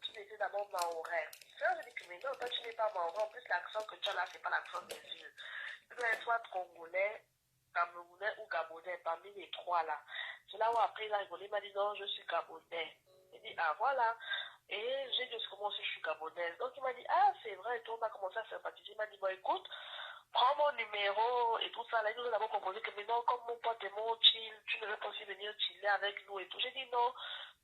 tu étais d'abord mahorais. Ça, je dis que mais non, toi, tu n'es pas mahorais. En plus, l'accent que tu as là, c'est pas l'accent des îles. Tu dois être soit congolais, camerounais ou gabonais, parmi les trois là. C'est là où après, il a rigolé, il m'a dit non, je suis gabonais. Il dit, ah voilà. Et j'ai dit comment je suis gabonaise. Donc il m'a dit, ah c'est vrai, et tout, on a commencé à sympathiser. Il m'a dit, bon écoute, prends mon numéro et tout ça. Là, il nous a d'abord proposé que maintenant, comme mon pote est mon chill, tu ne veux pas aussi venir chiller avec nous et tout. J'ai dit non,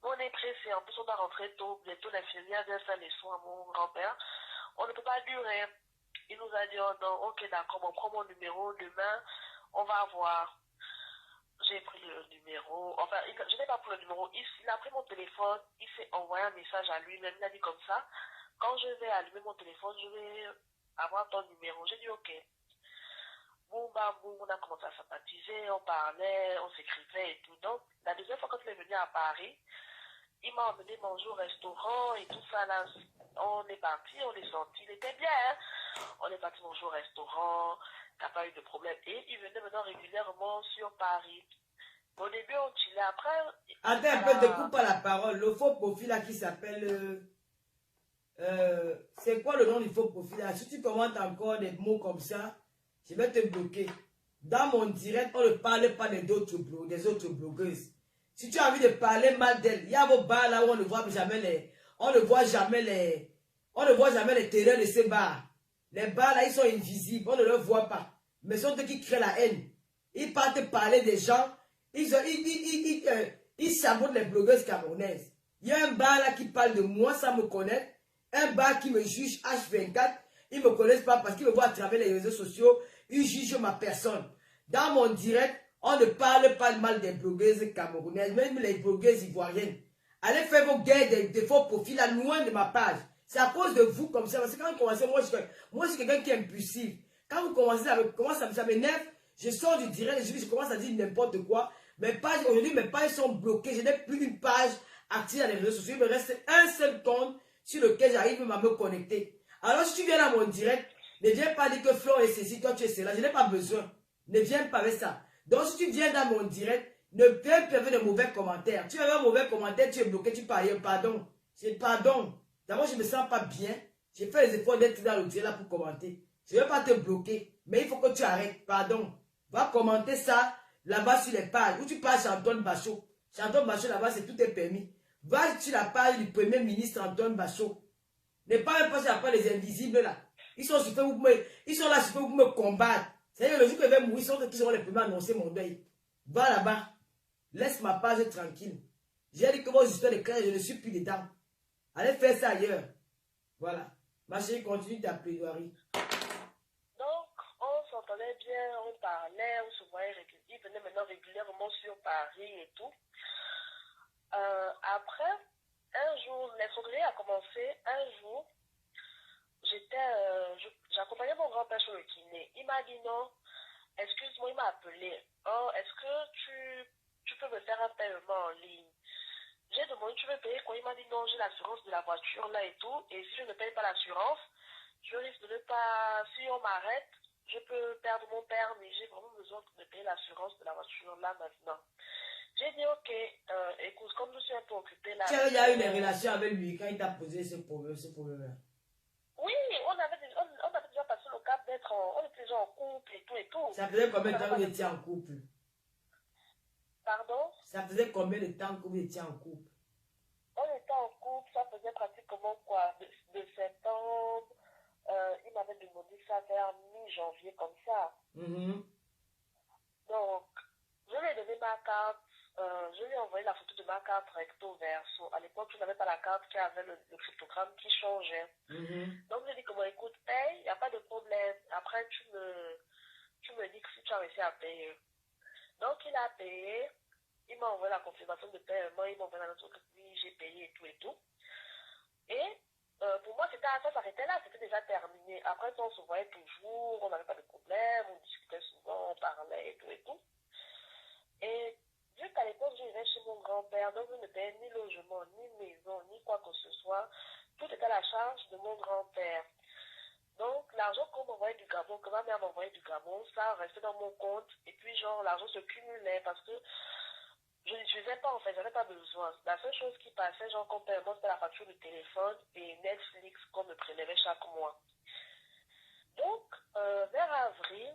on est pressé. En plus, on va rentrer tôt. Bientôt, l'infirmière vient faire les soins à mon grand-père. On ne peut pas durer. Il nous a dit, oh non, ok, d'accord, on prend mon numéro demain, on va voir. J'ai pris le numéro, enfin, je n'ai pas pris le numéro, il a pris mon téléphone, il s'est envoyé un message à lui-même, il a dit comme ça, quand je vais allumer mon téléphone, je vais avoir ton numéro. J'ai dit ok. Boum, bam, boum, on a commencé à sympathiser, on parlait, on s'écrivait et tout. Donc, la deuxième fois quand il est venu à Paris, il m'a emmené manger au restaurant et tout ça là. On est parti, on est sorti, il était bien. Hein? On est parti manger au restaurant, il n'y a pas eu de problème. Et il venait maintenant régulièrement sur Paris. Au début, on chillait. Après. Attends un peu, ne coupe pas la parole. Le faux profil là qui s'appelle. C'est quoi le nom du faux profil là? Si tu commentes encore des mots comme ça, je vais te bloquer. Dans mon direct, on ne parle pas des autres blogueuses. Si tu as envie de parler mal d'elle, il y a vos bars là où on ne voit jamais les. On ne voit jamais les terrains de ces bars. Les bars là, ils sont invisibles, on ne les voit pas. Mais ce sont eux qui créent la haine. Ils partent parler des gens. Ils sabotent les blogueuses camerounaises. Il y a un bar là qui parle de moi sans me connaître. Un bar qui me juge H24. Ils ne me connaissent pas parce qu'ils me voient à travers les réseaux sociaux. Ils jugent ma personne. Dans mon direct, on ne parle pas mal des blogueuses camerounaises, même les blogueuses ivoiriennes. Allez faire vos guerres des faux profils là, loin de ma page. C'est à cause de vous comme ça. Parce que quand vous commencez, moi je suis quelqu'un qui est impulsif. Quand vous commencez, ça m'énerve. Je sors du direct, je commence à dire n'importe quoi. Aujourd'hui, mes pages sont bloquées. Je n'ai plus une page active dans les réseaux sociaux. Il me reste un seul compte sur lequel j'arrive même à me connecter. Alors, si tu viens dans mon direct, ne viens pas dire que Flore est ceci, toi tu es cela. Je n'ai pas besoin. Ne viens pas avec ça. Donc, si tu viens dans mon direct, ne viens pas avec de mauvais commentaires. Tu as un mauvais commentaire, tu es bloqué, tu parles. Pardon. Pardon. D'abord, je ne me sens pas bien. J'ai fait les efforts d'être dans le direct là pour commenter. Je ne vais pas te bloquer. Mais il faut que tu arrêtes. Pardon. Va commenter ça là-bas sur les pages. Où tu parles chez Antoine Bachot. Chez Antoine Bachot, là-bas, c'est tout est permis. Va sur la page du premier ministre Antoine Bachot. Ne parle pas sur la page des invisibles là. Ils sont là sur Facebook pour me combattre. C'est-à-dire le jour que je vais mourir, ils sont les premiers à annoncer mon deuil. Va là-bas. Laisse ma page tranquille. J'ai dit que vos histoires de clair, je ne suis plus dedans. Allez faire ça ailleurs. Voilà. Ma chérie, continue ta plaidoirie. Donc, on s'entendait bien, on parlait, on se voyait régulièrement. Il venait maintenant régulièrement sur Paris et tout. Après, un jour, l'escroquerie a commencé. Un jour, j'accompagnais mon grand-père sur le kiné. Il m'a dit non, excuse-moi, il m'a appelé. Oh, est-ce que tu peux me faire un paiement en ligne? J'ai demandé, tu veux payer quoi? Il m'a dit non, j'ai l'assurance de la voiture là et tout. Et si je ne paye pas l'assurance, je risque de ne pas. Si on m'arrête, je peux perdre mon permis. J'ai vraiment besoin de payer l'assurance de la voiture là maintenant. J'ai dit ok, écoute, comme je suis un peu occupée là. Tu as déjà eu des relations avec lui quand il t'a posé ce problème-là? Oui, on avait déjà passé le cap d'être on était déjà en couple et tout et tout. Ça faisait combien de temps que vous étiez en couple? Pardon? Ça faisait combien de temps que vous étiez en couple? On était en couple, ça faisait pratiquement quoi? De septembre. Il m'avait demandé ça vers mi-janvier comme ça. Donc, je lui ai donné ma carte. Je lui ai envoyé la photo de ma carte recto verso. À l'époque, je n'avais pas la carte qui avait le cryptogramme qui changeait. Donc, je lui ai dit comment écoute, paye, il n'y a pas de problème. Après, tu me dis que si tu as réussi à payer. Donc, il a payé. Il m'a envoyé la confirmation de paiement. Il m'a envoyé la note que oui, j'ai payé et tout et tout. Et pour moi, ça s'arrêtait là. C'était déjà terminé. Après, on se voyait toujours. On n'avait pas de problème. On discutait souvent. On parlait et tout et tout. Et vu qu'à l'époque, je vivais chez mon grand-père, donc je ne payais ni logement, ni maison, ni quoi que ce soit. Tout était à la charge de mon grand-père. Donc, l'argent qu'on m'envoyait du Gabon, que ma mère m'envoyait du Gabon, ça restait dans mon compte. Et puis, genre, l'argent se cumulait parce que je n'utilisais pas en fait, j'avais pas besoin. La seule chose qui passait, genre qu'on paie, moi, c'était la facture de téléphone et Netflix qu'on me prélevait chaque mois. Donc, vers avril,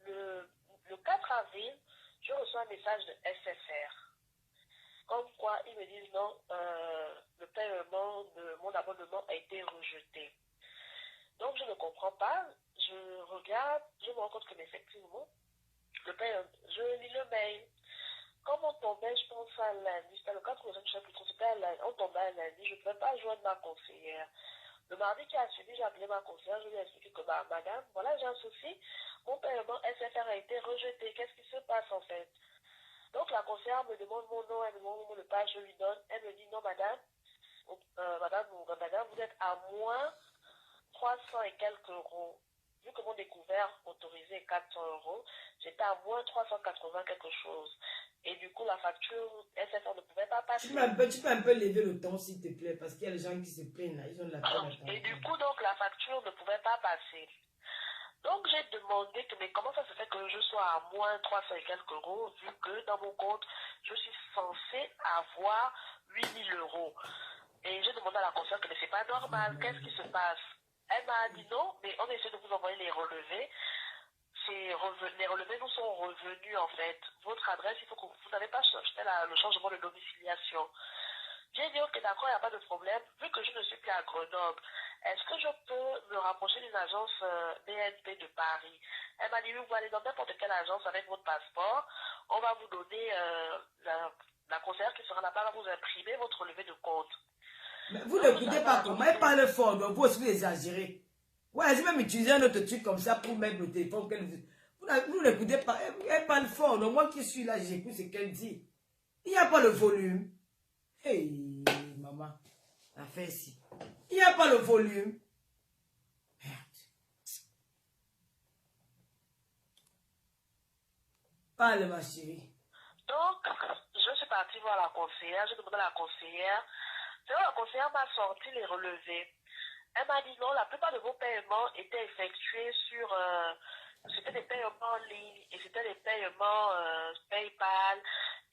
le 4 avril, je reçois un message de SFR. Comme quoi, ils me disent non, le paiement de mon abonnement a été rejeté. Donc, je ne comprends pas. Je regarde, je me rends compte que effectivement, je lis le mail. Comme on tombait, je pense à lundi, c'était le 4 ou le 5, je ne sais plus trop, on tombait à lundi, je ne pouvais pas joindre ma conseillère. Le mardi qui a suivi, j'ai appelé ma conseillère, je lui ai expliqué que, bah, madame, voilà, j'ai un souci, mon paiement SFR a été rejeté, qu'est-ce qui se passe en fait? Donc la conseillère me demande mon nom, elle me demande mon mot de passe, je lui donne, elle me dit non, madame, madame, vous êtes à moins 300 et quelques euros. Vu que mon découvert autorisé est 400 euros, j'étais à moins 380 quelque chose. Et du coup, la facture SFR ne pouvait pas passer. Tu peux un peu lever le ton, s'il te plaît, parce qu'il y a des gens qui se plaignent là, ils ont de la peine à t'entendre. Et du coup, donc, la facture ne pouvait pas passer. Donc, j'ai demandé que, mais comment ça se fait que je sois à moins 300 et quelques euros, vu que dans mon compte, je suis censée avoir 8000 euros. Et j'ai demandé à la conseillère que mais c'est pas normal, qu'est-ce qui se passe? Elle m'a dit non, mais on essaie de vous envoyer les relevés. Les relevés nous sont revenus en fait. Votre adresse, il faut que vous n'avez pas acheté le changement de domiciliation. J'ai dit ok d'accord, il n'y a pas de problème. Vu que je ne suis plus à Grenoble, est-ce que je peux me rapprocher d'une agence BNP de Paris? Elle m'a dit oui, vous allez dans n'importe quelle agence avec votre passeport. On va vous donner la conseillère qui sera là-bas va vous imprimer votre relevé de compte. Mais vous n'écoutez pas comment elle parle fort, donc vous aussi vous exagérez. Ouais, je vais même utiliser un autre truc comme ça pour mettre le téléphone qu'elle vous n'écoutez pas, elle parle fort, donc moi qui suis là, j'écoute ce qu'elle dit. Il n'y a pas le volume. Hey, maman, la fait ici. Il n'y a pas le volume. Merde. Parle, ma chérie. Donc, je suis partie voir la conseillère, j'ai demandé à la conseillère. La conseillère m'a sorti les relevés. Elle m'a dit non, la plupart de vos paiements étaient effectués sur... c'était des paiements en ligne et c'était des paiements PayPal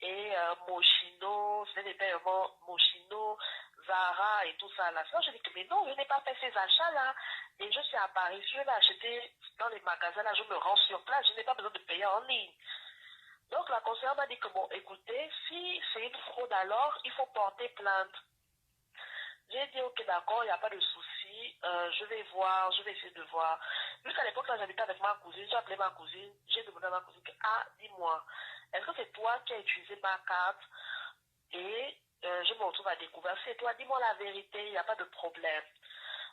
et Moschino, c'était des paiements Moschino, Zara et tout ça. Là, je dis que mais non, je n'ai pas fait ces achats-là. Et je suis à Paris, je vais acheter dans les magasins, là, je me rends sur place, je n'ai pas besoin de payer en ligne. Donc la conseillère m'a dit que bon, écoutez, si c'est une fraude alors, il faut porter plainte. J'ai dit, ok, d'accord, il n'y a pas de souci. Je vais voir, je vais essayer de voir. Jusqu'à l'époque, là, j'habitais avec ma cousine. J'ai appelé ma cousine. J'ai demandé à ma cousine, ah, dis-moi, est-ce que c'est toi qui as utilisé ma carte? Et je me retrouve à découvrir. C'est toi, dis-moi la vérité, il n'y a pas de problème.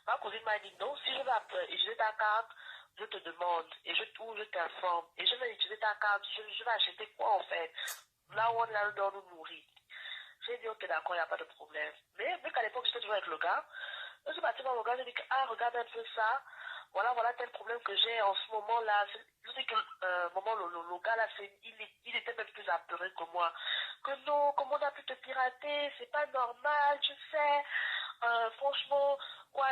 Ma cousine m'a dit, non, si je vais utiliser ta carte, je te demande et je t'informe. Et je vais utiliser ta carte, je vais acheter quoi en fait? Là où on nous nourrit. J'ai dit, ok, d'accord, il n'y a pas de problème. Mais vu qu'à l'époque, j'étais toujours avec le gars, je suis partie voir le gars, j'ai dit, ah, regarde un peu ça. Voilà tel problème que j'ai en ce moment-là. Je sais que le gars, là, il était même plus apeuré que moi. Que non, comment on a pu te pirater, c'est pas normal, tu sais. Franchement, quoi,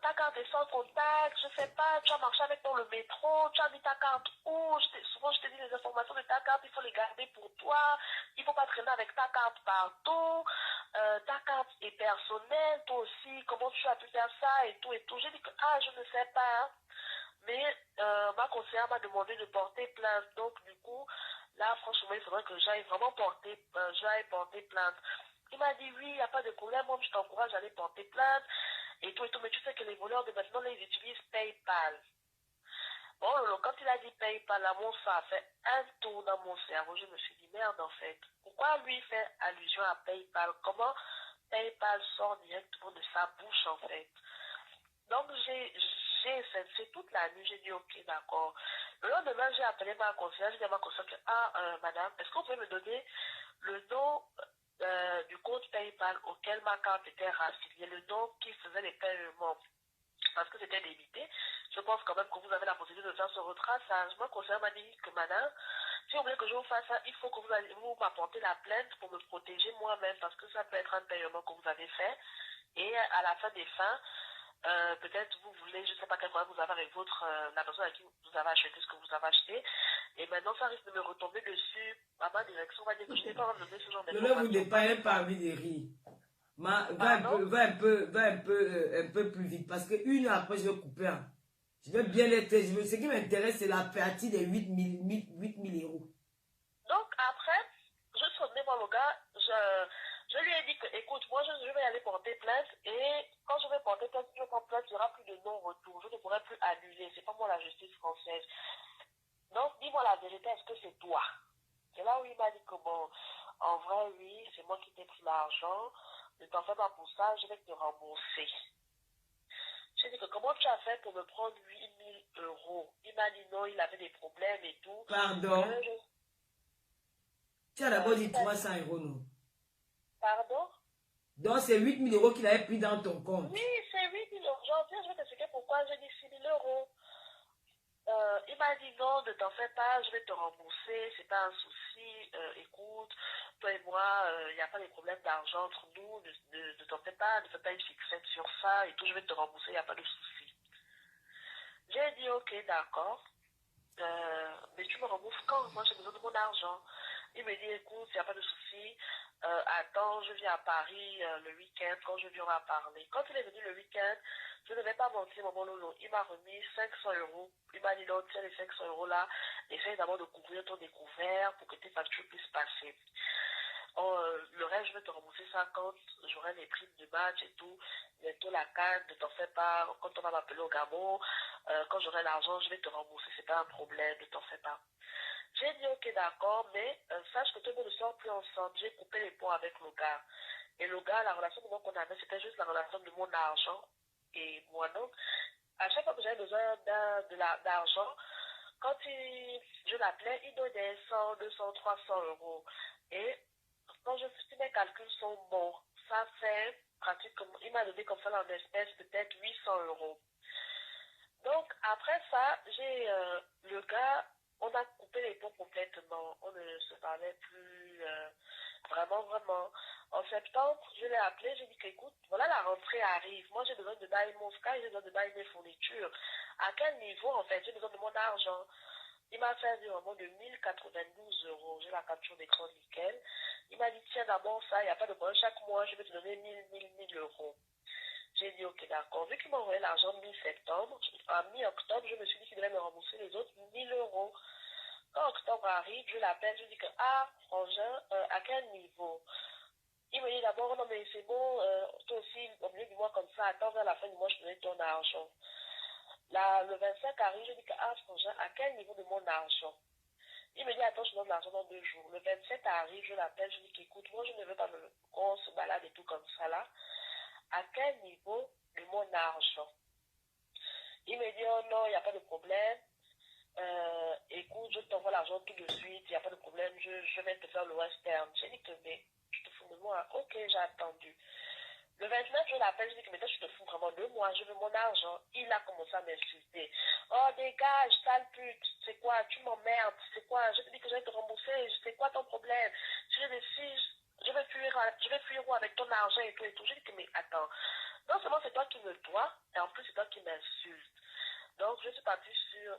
ta carte est sans contact, je sais pas, tu as marché avec dans le métro, tu as mis ta carte où, souvent je te dis les informations de ta carte, il faut les garder pour toi, il faut pas traîner avec ta carte partout, ta carte est personnelle, toi aussi, comment tu as pu faire ça et tout et tout. J'ai dit que, ah, je ne sais pas, hein. Mais ma conseillère m'a demandé de porter plainte, donc du coup, là, franchement, il faudrait que j'aille vraiment porter plainte. Il m'a dit, oui, il n'y a pas de problème, moi, je t'encourage à aller porter plainte, et tout, mais tu sais que les voleurs de maintenant, là, ils utilisent PayPal. Bon, quand il a dit PayPal, là, ça a fait un tour dans mon cerveau. Je me suis dit, merde, en fait. Pourquoi lui fait allusion à PayPal? Comment PayPal sort directement de sa bouche, en fait? Donc, j'ai fait toute la nuit, j'ai dit, ok, d'accord. Le lendemain, j'ai appelé ma conseillère, j'ai dit à ma conseillère, madame, est-ce que vous pouvez me donner le nom du compte PayPal auquel ma carte était raffiliée, le nom qui faisait les paiements, parce que c'était débité. Je pense quand même que vous avez la possibilité de faire ce retraçage. Mon conseiller m'a dit que madame, si vous voulez que je vous fasse ça, il faut que vous m'apportez la plainte pour me protéger moi-même, parce que ça peut être un paiement que vous avez fait. Et à la fin des fins, peut-être vous voulez, je ne sais pas quel problème vous avez avec la personne à qui vous avez acheté ce que vous avez acheté. Et maintenant, ça risque de me retomber dessus. À ma direction, on va dire que je n'ai pas donné ce genre Ne vous d'informations. dépassez pas envie de rire. Va Pardon? un peu plus vite. Parce que une heure après, je vais couper. Hein. Je vais bien être. Ce qui m'intéresse, c'est la partie des 8 000 euros. Donc, après, je suis revenue voir le gars. Je lui ai dit que, écoute, moi, je vais aller porter plainte. Et quand je vais porter plainte, si je prends plainte, il n'y aura plus de non-retour. Je ne pourrai plus annuler. C'est pas moi la justice française. Donc, dis-moi la vérité, est-ce que c'est toi? C'est là où il m'a dit que bon, en vrai, oui, c'est moi qui t'ai pris l'argent. Ne t'en fais pas pour ça, je vais te rembourser. J'ai dit que comment tu as fait pour me prendre 8 000 euros? Il m'a dit non, il avait des problèmes et tout. Pardon. Tu as d'abord dit il m'a 300 euros, non? Pardon? Donc, c'est 8 000 euros qu'il avait pris dans ton compte. Oui, c'est 8 000 euros. Je vais t'expliquer pourquoi j'ai dit 6 000 euros. Il m'a dit non, ne t'en fais pas, je vais te rembourser, c'est pas un souci. Écoute, toi et moi, il n'y a pas de problème d'argent entre nous, ne t'en fais pas, ne fais pas une fixette sur ça et tout, je vais te rembourser, il n'y a pas de souci. J'ai dit ok, d'accord, mais tu me rembourses quand? Moi j'ai besoin de mon argent. Il me dit écoute, il n'y a pas de souci, attends, je viens à Paris le week-end, quand je viendrai à parler. Quand il est venu le week-end, je ne vais pas mentir, maman Lolo, il m'a remis 500 euros. Il m'a dit non, tiens les 500 euros là, essaye d'abord de couvrir ton découvert pour que tes factures puissent passer. Le reste, je vais te rembourser ça quand j'aurai les primes du match et tout. Bientôt la canne, ne t'en fais pas. Quand on va m'appeler au Gabon, quand j'aurai l'argent, je vais te rembourser. C'est pas un problème, ne t'en fais pas. J'ai dit ok d'accord, mais sache que tout le monde ne sort plus ensemble. J'ai coupé les ponts avec le gars. Et le gars, la relation de moi qu'on avait, c'était juste la relation de mon argent et moi. Donc, à chaque fois que j'avais besoin d'argent, quand je l'appelais, il donnait 100, 200, 300 euros. Et quand si mes calculs sont bons, ça fait pratiquement, il m'a donné comme ça en espèces peut-être 800 euros. Donc, après ça, le gars, on a coupé les ponts complètement. On ne se parlait plus vraiment. En septembre, je l'ai appelé, j'ai dit qu'écoute, voilà la rentrée arrive. Moi, j'ai besoin de bailler mon sky, j'ai besoin de bailler mes fournitures. À quel niveau, en fait, j'ai besoin de mon argent? Il m'a fait un virement de 1092 euros. J'ai la capture d'écran nickel. Il m'a dit, tiens, d'abord ça, il n'y a pas de problème. Chaque mois, je vais te donner 1000 euros. J'ai dit, ok, d'accord. Vu qu'il m'a envoyé l'argent mi-septembre, à mi-octobre, je me suis dit qu'il devait me rembourser les autres 1000 euros. Quand octobre arrive, je l'appelle, je dis que, ah, frangin, à quel niveau? Il me dit d'abord, non, mais c'est bon, toi aussi, au milieu du mois comme ça, attends vers la fin du mois, je te donne ton argent. Là, le 25 arrive, je dis que, ah, frangin, à quel niveau de mon argent? Il me dit, attends, je te donne l'argent dans 2 jours. Le 27 arrive, je l'appelle, je dis qu'écoute, moi, je ne veux pas qu'on se balade et tout comme ça, là. À quel niveau de mon argent? Il me dit, oh non, il n'y a pas de problème. Écoute, je t'envoie l'argent tout de suite, il n'y a pas de problème, je vais te faire le western. J'ai dit que, mais tu te fous de moi. Ok, j'ai attendu. Le 29, je l'appelle, je dis que, mais toi, tu te fous vraiment de moi, je veux mon argent. Il a commencé à m'insulter. Oh, dégage, sale pute, c'est quoi, tu m'emmerdes, c'est quoi, je te dis que je vais te rembourser, c'est quoi ton problème? Je dis, si je vais fuir où avec ton argent et tout et tout. Je dis que, mais attends, non seulement c'est toi qui me dois, et en plus c'est toi qui m'insultes. Donc, je suis partie sur...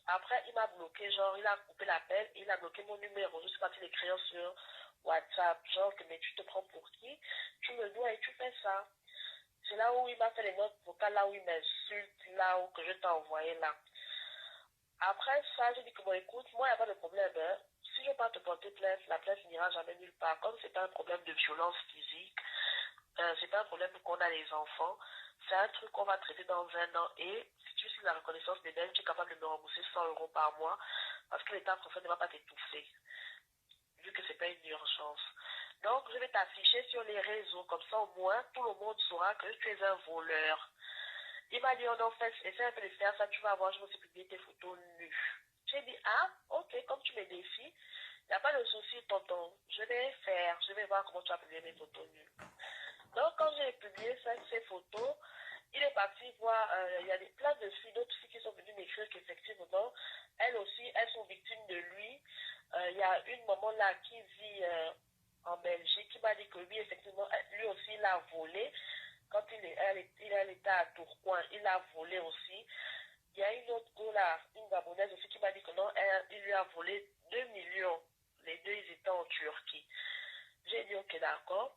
Après, il m'a bloqué, genre, il a coupé l'appel, il a bloqué mon numéro. Je suis partie l'écrire sur WhatsApp, genre, que mais tu te prends pour qui? Tu me dois et tu fais ça. C'est là où il m'a fait les notes vocales, là où il m'insulte, là où que je t'ai envoyé, là. Après ça, j'ai dit que, bon, écoute, moi, il n'y a pas de problème, hein. Si je ne veux pas te porter plainte, la plainte n'ira jamais nulle part. Comme c'est pas un problème de violence physique, c'est pas un problème qu'on a les enfants. C'est un truc qu'on va traiter dans 1 an. Et si tu suis la reconnaissance des dettes, tu es capable de me rembourser 100 euros par mois parce que l'État français ne va pas t'étouffer, vu que c'est pas une urgence. Donc, je vais t'afficher sur les réseaux. Comme ça, au moins, tout le monde saura que tu es un voleur. Il m'a dit, oh non, essaie un peu de faire ça, tu vas voir, je vais aussi publier tes photos nues. J'ai dit, ah, ok, comme tu me défies, il n'y a pas de souci, tonton. Je vais voir comment tu vas publier mes photos nues. Donc, quand j'ai publié ces photos, il est parti voir, il y a plein de filles, d'autres filles qui sont venues m'écrire qu'effectivement, elles aussi, elles sont victimes de lui. Il y a une maman là qui vit en Belgique qui m'a dit que lui, effectivement, lui aussi, il a volé. Quand elle était à Tourcoing, il a volé aussi. il y a une autre go là, une Gabonaise aussi qui m'a dit que non, il lui a volé 2 millions. Les deux, ils étaient en Turquie. J'ai dit ok, d'accord.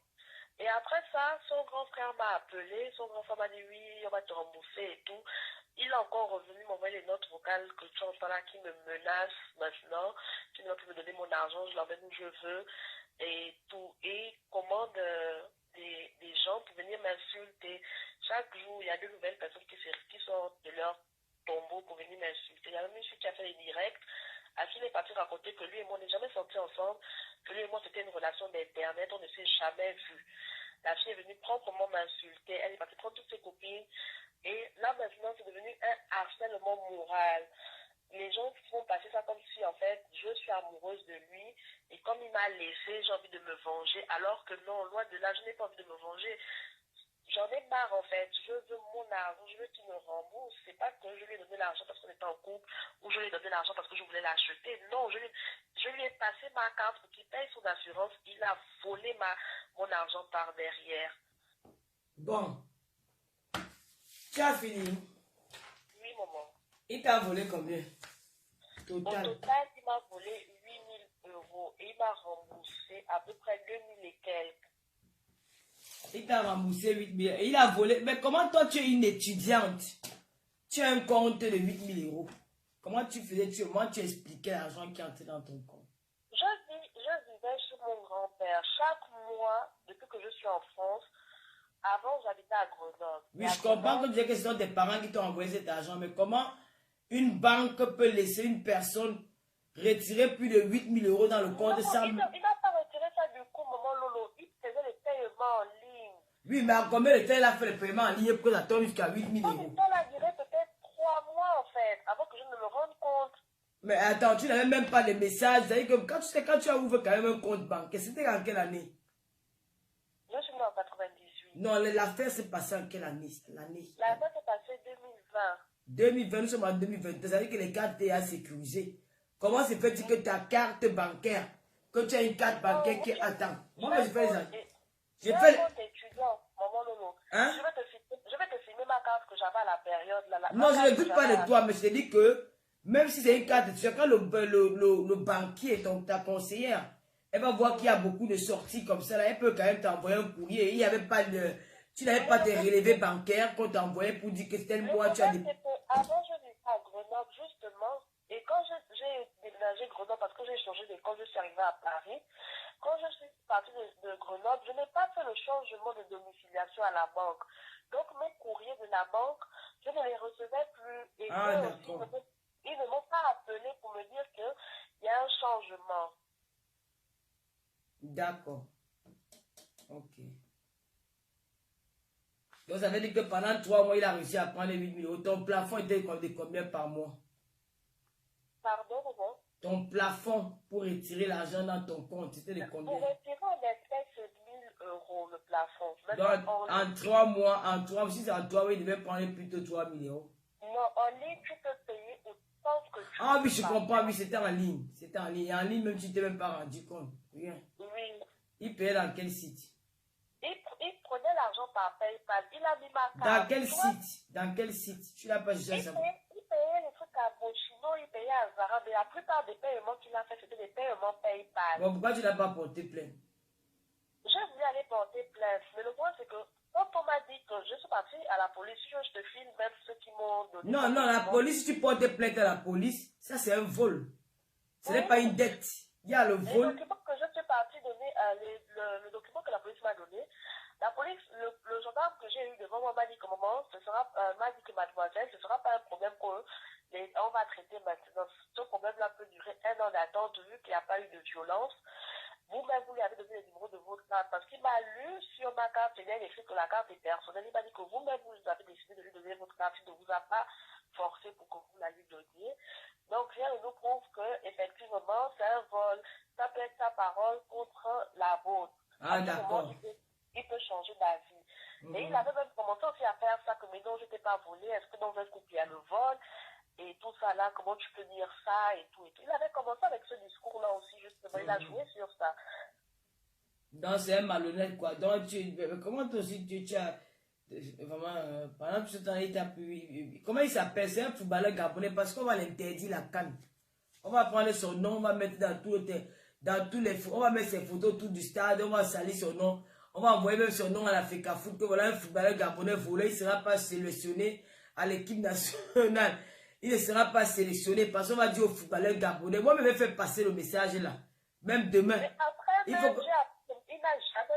Et après ça, son grand frère m'a appelé, son grand frère m'a dit oui, on va te rembourser et tout. Il est encore revenu m'envoyer les notes vocales que tu entends là qui me menacent maintenant, qui ne veut plus me donner mon argent, je l'emmène où je veux et tout. Et commande des gens pour venir m'insulter. Chaque jour, il y a de nouvelles personnes qui sortent de leur tombeau pour venir m'insulter. Il y a même une fille qui a fait les directs, à qui il est parti raconter que lui et moi, on n'est jamais sortis ensemble, que lui et moi, c'était une relation d'internet, on ne s'est jamais vus. La fille est venue proprement m'insulter, elle est partie prendre toutes ses copines, et là maintenant, c'est devenu un harcèlement moral. Les gens font passer ça comme si, en fait, je suis amoureuse de lui, et comme il m'a laissé, j'ai envie de me venger, alors que non, loin de là, je n'ai pas envie de me venger. J'en ai marre en fait, je veux mon argent, je veux qu'il me rembourse. C'est pas que je lui ai donné l'argent parce qu'on était en couple ou je lui ai donné l'argent parce que je voulais l'acheter. Non, je lui ai passé ma carte pour qu'il paye son assurance. Il a volé mon argent par derrière. Bon, tu as fini. Oui, maman. Il t'a volé combien? Au Total. total, il m'a volé 8 000 € et il m'a remboursé à peu près 2 000 et quelques. Il t'a remboursé 8 000. Et il a volé. Mais comment toi, tu es une étudiante? Tu as un compte de 8 000 €. Comment tu faisais? Comment tu expliquais l'argent qui entrait dans ton compte? Je vivais chez mon grand-père. Chaque mois, depuis que je suis en France, avant, j'habitais à Grenoble. Oui, je comprends que tu disais que ce sont tes parents qui t'ont envoyé cet argent. Mais comment une banque peut laisser une personne retirer plus de 8 000 € dans le compte sans... Il n'a pas retiré ça du coup, maman Lolo. Il faisait les paiements en ligne. Oui, mais en combien de temps il a fait le paiement en ligne pour que ça tombe jusqu'à 8 000 €? Ça a duré peut-être 3 mois en fait, avant que je ne me rende compte. Mais attends, tu n'avais même pas de messages. C'est-à-dire que quand tu as ouvert quand même un compte bancaire, c'était en quelle année? Je suis née en 98. Non, l'affaire s'est passée en quelle année? L'affaire s'est passée 2020. 2020, nous sommes en 2022. Ça veut dire que les cartes étaient sécurisées. Comment se fait-il que ta carte bancaire, que tu as une carte bancaire qui attend? Moi, je fais ça. Je fais un compte étudiant, maman Lolo. Hein? Je vais te filmer ma carte que j'avais à la période. Non, je ne doute pas de toi, mais je te dis que même si c'est une carte étudiant, quand le banquier, ta conseillère, elle va voir qu'il y a beaucoup de sorties comme ça, là, elle peut quand même t'envoyer un courrier. Il y avait pas de... Tu n'avais pas tes relevés bancaires qu'on t'envoyait pour dire que c'était le mois, tu as des... Avant, je vivais à Grenoble, justement, et quand j'ai déménagé Grenoble, parce que j'ai changé d'école, je suis arrivée à Paris, quand je suis partie de Grenoble, je n'ai pas fait le changement de domiciliation à la banque. Donc, mes courriers de la banque, je ne les recevais plus. Et ils ne m'ont pas appelé pour me dire qu'il y a un changement. D'accord. Ok. Donc, ça veut dire que pendant 3 mois, il a réussi à prendre les 8 000 €. Ton plafond était de combien par mois? Pardon, maman? Ton plafond pour retirer l'argent dans ton compte, c'était de combien? Pour retirer en espèces, 1 000 € le plafond. Donc, en 3 mois, si c'est en 3 mois, il devait prendre plutôt 3 000 €. Non, en ligne, tu peux payer autant que tu veux. Ah oui, je comprends, oui, c'était en ligne. C'était en ligne. En ligne, même tu ne t'es même pas rendu compte. Rien. Oui. Il payait dans quel site? Il prenait l'argent par PayPal. Il a mis ma carte. Dans quel site? Dans quel site? Tu l'as pas cherché ça? Il payait les trucs à Mochino, il payait à Zara, mais la plupart des paiements qu'il a fait, c'était des paiements PayPal. Bon, pourquoi tu n'as pas porté plainte? Je voulais aller porter plainte, mais le point c'est que quand on m'a dit que je suis partie à la police, je te filme même ceux qui m'ont donné. Non, la police, si tu portes plainte à la police, ça c'est un vol. Ce n'est pas une dette. Il y a le vol. Le document que je suis partie donner, le document que la police m'a donné, la police, le gendarme que j'ai eu devant moi m'a dit que m'a dit que mademoiselle, ce ne sera pas un problème qu'on va traiter maintenant. Ce problème-là peut durer 1 an d'attente vu qu'il n'y a pas eu de violence. Vous-même, vous lui avez donné le numéro de votre carte parce qu'il m'a lu sur ma carte, il y a écrit que la carte est personnelle. Il m'a dit que vous-même, vous avez décidé de lui donner votre carte, il ne vous a pas forcé pour que vous la lui donniez. Donc, rien ne nous prouve que, effectivement, c'est un vol. Ça peut être sa parole contre la vôtre. Ah, d'accord. Il peut changer d'avis. Et il avait même commencé aussi à faire ça, que mais non, je t'ai pas volé, est-ce que dans un couple il y a le vol? Et tout ça là, comment tu peux dire ça et tout et tout. Il avait commencé avec ce discours-là aussi, justement. Il a joué sur ça. Donc, c'est un malhonnête, quoi. Donc, comment toi aussi, Vraiment, pendant tout ce temps, il t'a pu... Comment il s'appelle? C'est un footballeur gabonais parce qu'on va l'interdire la canne. On va prendre son nom, on va mettre dans tous les... On va mettre ses photos autour du stade, on va salir son nom. On va envoyer même son nom à la FECA Foot, que voilà un footballeur gabonais volé, il ne sera pas sélectionné à l'équipe nationale. Il ne sera pas sélectionné parce qu'on va dire au footballeur gabonais. Moi, je vais faire passer le message là. Même demain. Mais après, il n'a jamais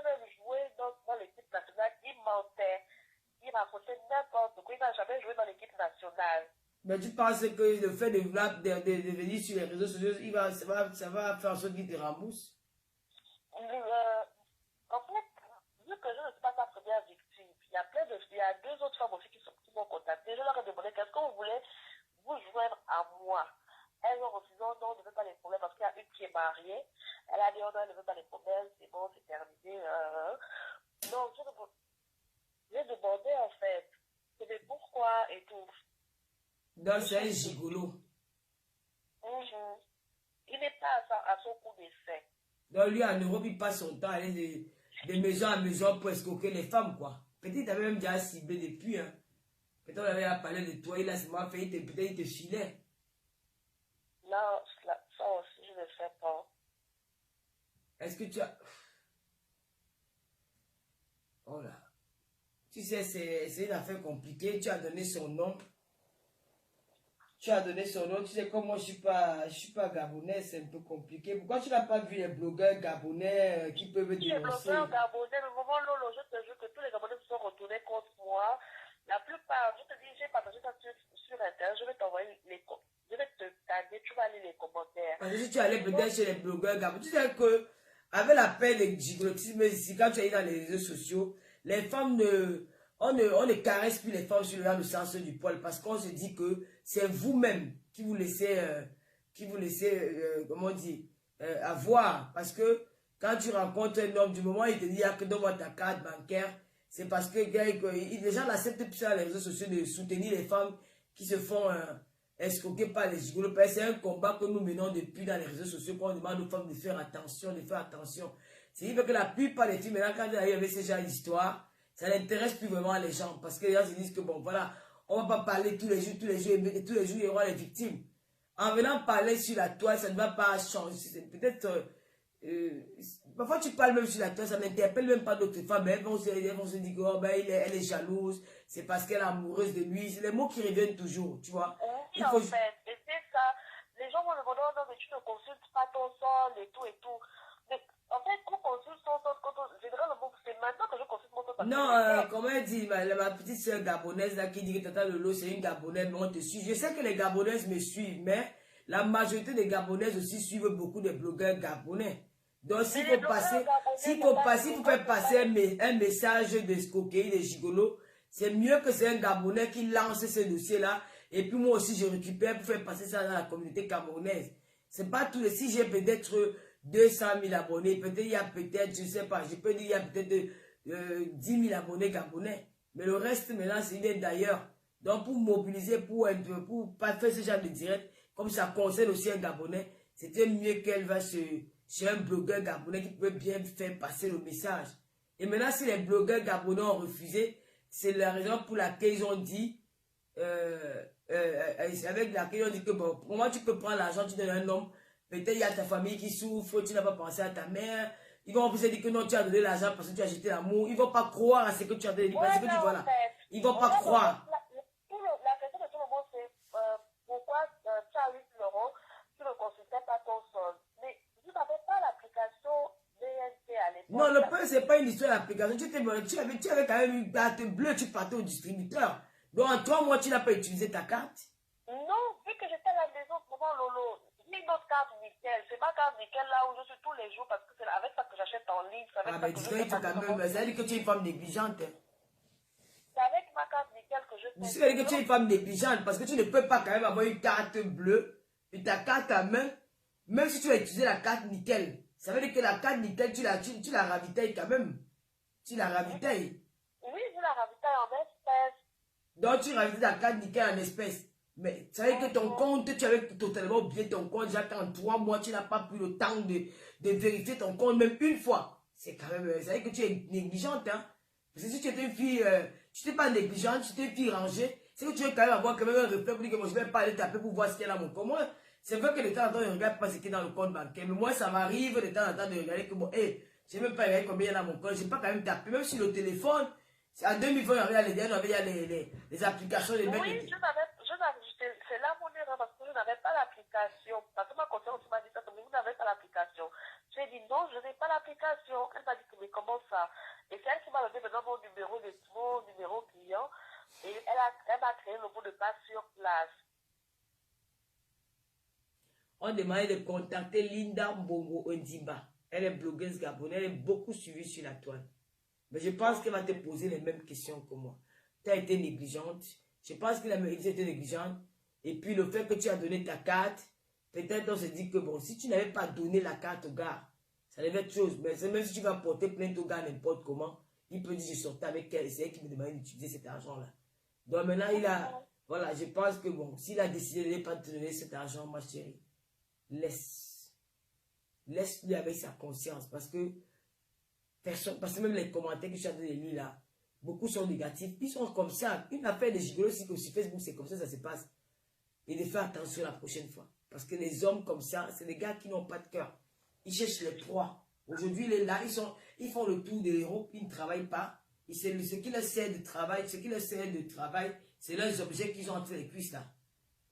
même joué dans l'équipe nationale. Il mentait. Il racontait n'importe quoi. Il n'a jamais joué dans l'équipe nationale. Mais tu penses que le fait de venir sur les réseaux sociaux, ça va faire en sorte qu'il te rembourse? En fait, vu que je ne suis pas sa première victime, il y a deux autres femmes aussi qui m'ont contacté. Je leur ai demandé qu'est-ce que vous voulez vous joindre à moi. Elles ont refusé, non, on ne veut pas les problèmes parce qu'il y a une qui est mariée. Elle a dit, oh non, elle ne veut pas les problèmes, c'est bon, c'est terminé. Donc, j'ai demandé en fait, c'était pourquoi et tout. Donc, c'est un gigolo. Il n'est pas à son coup d'essai. Donc, lui, en Europe, il passe son temps à aller de maison à maison pour escroquer les femmes, quoi. Peut-être qu'il t'avait même déjà ciblé depuis, hein. Peut-être on avait parlé de toi, il a seulement fait, peut-être il te filait. Non, ça aussi, je ne le sais pas. Est-ce que tu as... Oh là. Tu sais, c'est une affaire compliquée. Tu as donné son nom. Tu as donné son nom. Tu sais, comme moi, je suis pas gabonais, c'est un peu compliqué. Pourquoi tu n'as pas vu les blogueurs gabonais qui peuvent dénoncer? Les blogueurs gabonais, le moment Lolo, je te jure que tous les gabonais se sont retournés contre moi. La plupart, je te dis, j'ai partagé ça sur Internet. Je vais t'envoyer je vais te taguer, tu vas lire les commentaires. Parce que si tu allais peut-être chez les blogueurs gabonais, tu sais que, avec la paix de gigotisme ici, quand tu es dans les réseaux sociaux, les femmes on ne caresse plus les femmes sur le sens du poil parce qu'on se dit que c'est vous-même qui vous laissez, comment dire, avoir. Parce que quand tu rencontres un homme, du moment où il te dit que donne-moi ta carte bancaire, c'est parce que les gens l'acceptent plus sur les réseaux sociaux de soutenir les femmes qui se font escroquer par les gigolos. C'est un combat que nous menons depuis dans les réseaux sociaux, qu'on demande aux femmes de faire attention, C'est-à-dire que la plupart des filles, maintenant, quand il y avait ce genre d'histoire, ça n'intéresse plus vraiment les gens. Parce que les gens se disent que bon, voilà, on ne va pas parler tous les jours, il y aura les victimes. En venant parler sur la toile, ça ne va pas changer. Peut-être, parfois tu parles même sur la toile, ça n'interpelle même pas d'autres femmes, mais elles vont se dire que oh, ben, elle est jalouse, c'est parce qu'elle est amoureuse de lui. C'est les mots qui reviennent toujours, tu vois. Oui, en fait, et c'est ça. Les gens vont me demander, non, mais tu ne consultes pas ton sol et tout et tout. Mais en fait, on consulte son sol, généralement, c'est maintenant que je consulte mon sol. Non, comment elle dit, ma petite soeur gabonaise là qui dit que Tata Lolo c'est une gabonaise, mais on te suit. Je sais que les gabonaises me suivent, mais la majorité des gabonaises aussi suivent beaucoup de blogueurs gabonais. Donc s'il faut faire passer un message de escroquerie, de gigolo, c'est mieux que c'est un gabonais qui lance ce dossier-là. Et puis moi aussi je récupère pour faire passer ça dans la communauté camerounaise. C'est pas tout. Si j'ai peut-être 200 000 abonnés, peut-être il y a peut-être, je sais pas, je peux dire il y a peut-être 10 000 abonnés gabonais. Mais le reste maintenant c'est d'ailleurs. Donc pour mobiliser, pour pas faire ce genre de direct, comme ça concerne aussi un gabonais, c'était mieux qu'elle va chez un blogueur gabonais qui peut bien faire passer le message. Et maintenant si les blogueurs gabonais ont refusé, c'est la raison pour laquelle ils ont dit avec laquelle on dit que bon, comment tu peux prendre l'argent, tu donnes un homme, peut-être il y a ta famille qui souffre, tu n'as pas pensé à ta mère, ils vont plus dire que non, tu as donné l'argent parce que tu as jeté l'amour, ils ne vont pas croire à ce que tu as donné, parce que tu vois là, ils ne vont pas croire. La question de tout le monde, c'est pourquoi tu as 8 euros, tu ne consultais pas ton sol, mais tu n'avais pas l'application BNP à l'époque. Non, le problème, ce n'est pas une histoire d'application, tu avais quand même une carte bleue, tu partais au distributeur. Donc, en 3 mois, tu n'as pas utilisé ta carte? Non, vu que j'étais à la maison, moment Lolo, j'ai une autre carte nickel. C'est ma carte nickel là où je suis tous les jours parce que c'est avec ça que j'achète en ligne. Ah, mais dis-toi, ça veut dire que tu es une femme négligente. C'est avec ma carte nickel que je fais. Ça veut dire que tu es une femme négligente parce que tu ne peux pas quand même avoir une carte bleue et ta carte à main, même si tu as utilisé la carte nickel. Ça veut dire que la carte nickel, tu la ravitailles quand même. Tu la ravitailles. Oui, je la ravitaille en espèces. Donc, tu rajoutes la carte nickel en espèces. Mais ça veut dire que ton compte, tu avais totalement oublié ton compte. Déjà qu'en 3 mois, tu n'as pas pris le temps de vérifier ton compte même une fois. C'est quand même... Ça veut dire que tu es négligente. Hein? Parce que si tu étais une fille tu n'es pas négligente, tu t'es fille rangée. C'est que tu veux quand même avoir quand même un réflexe pour dire que moi, je ne vais pas aller taper pour voir ce qu'il y a dans mon compte. Moi, c'est vrai que de temps en temps, je ne regarde pas ce qui est dans le compte bancaire. Mais moi, ça m'arrive de temps en temps de regarder que bon, hey, je n'ai même pas regardé combien il y a dans mon compte. Je n'ai pas quand même tapé. Même sur le téléphone, à 2020, il y a les applications, les mecs. Oui, c'est là mon erreur parce que je n'avais pas l'application. Parce que ma conseillère aussi m'a dit ça, mais vous n'avez pas l'application. J'ai dit non, je n'ai pas l'application. Elle m'a dit que mais comment ça? Et c'est elle qui m'a donné maintenant mon numéro client. Et elle m'a créé le mot de passe sur place. On demandait de contacter Linda Mbongo Ondimba. Elle est blogueuse gabonaise, elle est beaucoup suivie sur la toile. Mais je pense qu'elle va te poser les mêmes questions que moi. Tu as été négligente. Je pense qu'il a été négligente. Et puis le fait que tu as donné ta carte, peut-être on se dit que bon, si tu n'avais pas donné la carte au gars, ça devait être chose. Mais même si tu vas porter plainte au gars n'importe comment, il peut dire je sortais avec elle, c'est elle qui me demandait d'utiliser cet argent-là. Donc maintenant, il a, voilà, je pense que bon, s'il a décidé de ne pas te donner cet argent, ma chérie, laisse-lui avec sa conscience parce que personne, parce que même les commentaires que je suis en train de lire là, beaucoup sont négatifs, ils sont comme ça. Une affaire de gigolo, si sur Facebook, c'est comme ça se passe. Et de faire attention la prochaine fois. Parce que les hommes comme ça, c'est des gars qui n'ont pas de cœur. Ils cherchent les proies. Aujourd'hui, il est là, ils font le tour de l'Europe, ils ne travaillent pas. Ce qui leur sert de travail, c'est leurs objets qu'ils ont entre les cuisses là.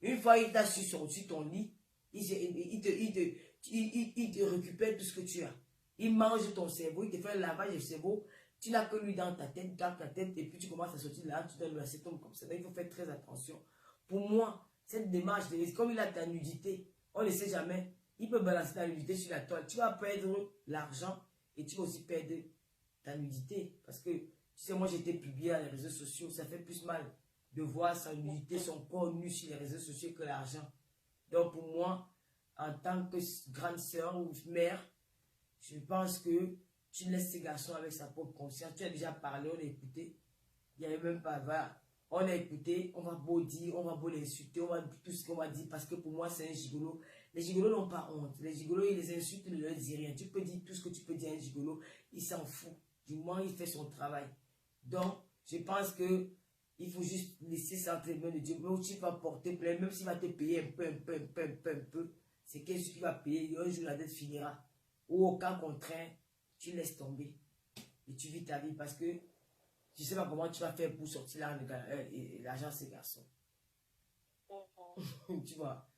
Une fois il t'a sur ton lit, il te récupère tout ce que tu as. Il mange ton cerveau, il te fait un lavage de cerveau. Tu n'as que lui dans ta tête, et puis tu commences à sortir là, tu donnes le acétone comme ça. Donc, il faut faire très attention. Pour moi, cette démarche, comme il a ta nudité, on ne sait jamais, il peut balancer ta nudité sur la toile. Tu vas perdre l'argent et tu vas aussi perdre ta nudité. Parce que, tu sais, moi j'étais publié dans les réseaux sociaux, ça fait plus mal de voir sa nudité, son corps nu sur les réseaux sociaux que l'argent. Donc pour moi, en tant que grande sœur ou mère, je pense que tu laisses ces garçons avec sa propre conscience. Tu as déjà parlé, on a écouté. Il n'y avait même pas va. On a écouté, on va beau dire, on va beau l'insulter, on va dire tout ce qu'on va dire parce que pour moi c'est un gigolo. Les gigolos n'ont pas honte. Les gigolos, ils les insultent, ils ne leur disent rien. Tu peux dire tout ce que tu peux dire à un gigolo, il s'en fout. Du moins, il fait son travail. Donc, je pense que il faut juste laisser ça entre les mains de Dieu. Même si tu vas porter plainte, même s'il va te payer un peu, c'est quelque chose qui va payer. Et un jour, la dette finira. Ou au cas contraire, tu laisses tomber. Et tu vis ta vie parce que je ne sais pas comment tu vas faire pour sortir l'argent de ces garçons. Tu vois,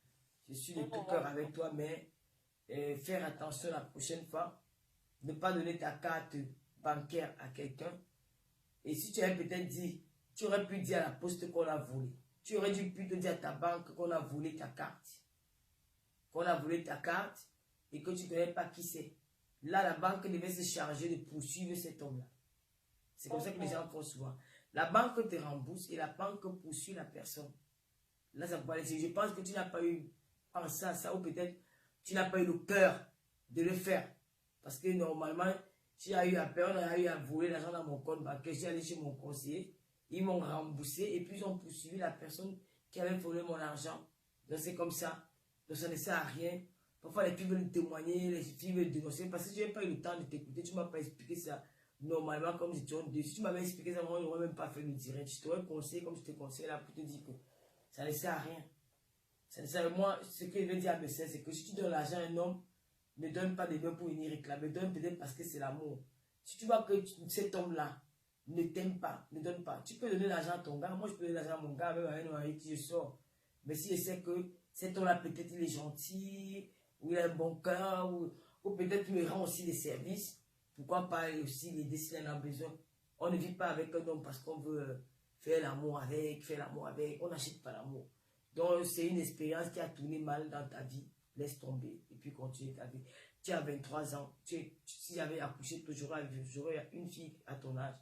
je suis de tout cœur avec toi, mais faire attention la prochaine fois. Ne pas donner ta carte bancaire à quelqu'un. Et si tu avais peut-être dit, tu aurais pu dire à la poste qu'on a volé. Tu aurais dû plutôt dire à ta banque qu'on a volé ta carte. Qu'on a volé ta carte et que tu ne connais pas qui c'est. Là, la banque devait se charger de poursuivre cet homme-là. C'est comme ça que les gens font souvent. La banque te rembourse et la banque poursuit la personne. Là, ça peut aller. Je pense que tu n'as pas eu pensé à ça ou peut-être tu n'as pas eu le cœur de le faire. Parce que normalement, j'ai eu à peur, on a eu à voler l'argent dans mon compte bancaire. J'ai allé chez mon conseiller, ils m'ont remboursé et puis ils ont poursuivi la personne qui avait volé mon argent. Donc c'est comme ça. Donc ça ne sert à rien. Parfois les filles veulent témoigner, les filles veulent dénoncer parce que je n'ai pas eu le temps de t'écouter. Tu ne m'as pas expliqué ça normalement comme je te dis. Si tu m'avais expliqué ça, moi, je n'aurais même pas fait le direct. Je t'aurais conseillé comme je te conseille là pour te dire que ça ne sert à rien. Ça ne sert à rien. Moi, ce que je veux dire à mes sœurs, c'est que si tu donnes l'argent à un homme, ne donne pas des biens pour venir réclamer. Donne peut-être parce que c'est l'amour. Si tu vois que cet homme-là ne t'aime pas, ne donne pas. Tu peux donner l'argent à ton gars. Moi, je peux donner l'argent à mon gars, même à un homme avec qui je sors. Mais si je sais que cet homme-là, peut-être il est gentil, ou il a un bon cœur, ou peut-être il me rend aussi des services, pourquoi pas aussi l'aider s'il en a besoin. On ne vit pas avec un homme parce qu'on veut faire l'amour avec, on n'achète pas l'amour. Donc, c'est une expérience qui a tourné mal dans ta vie. Laisse tomber et puis continue ta vie. Tu as 23 ans. Si j'avais accouché, j'aurais une fille à ton âge.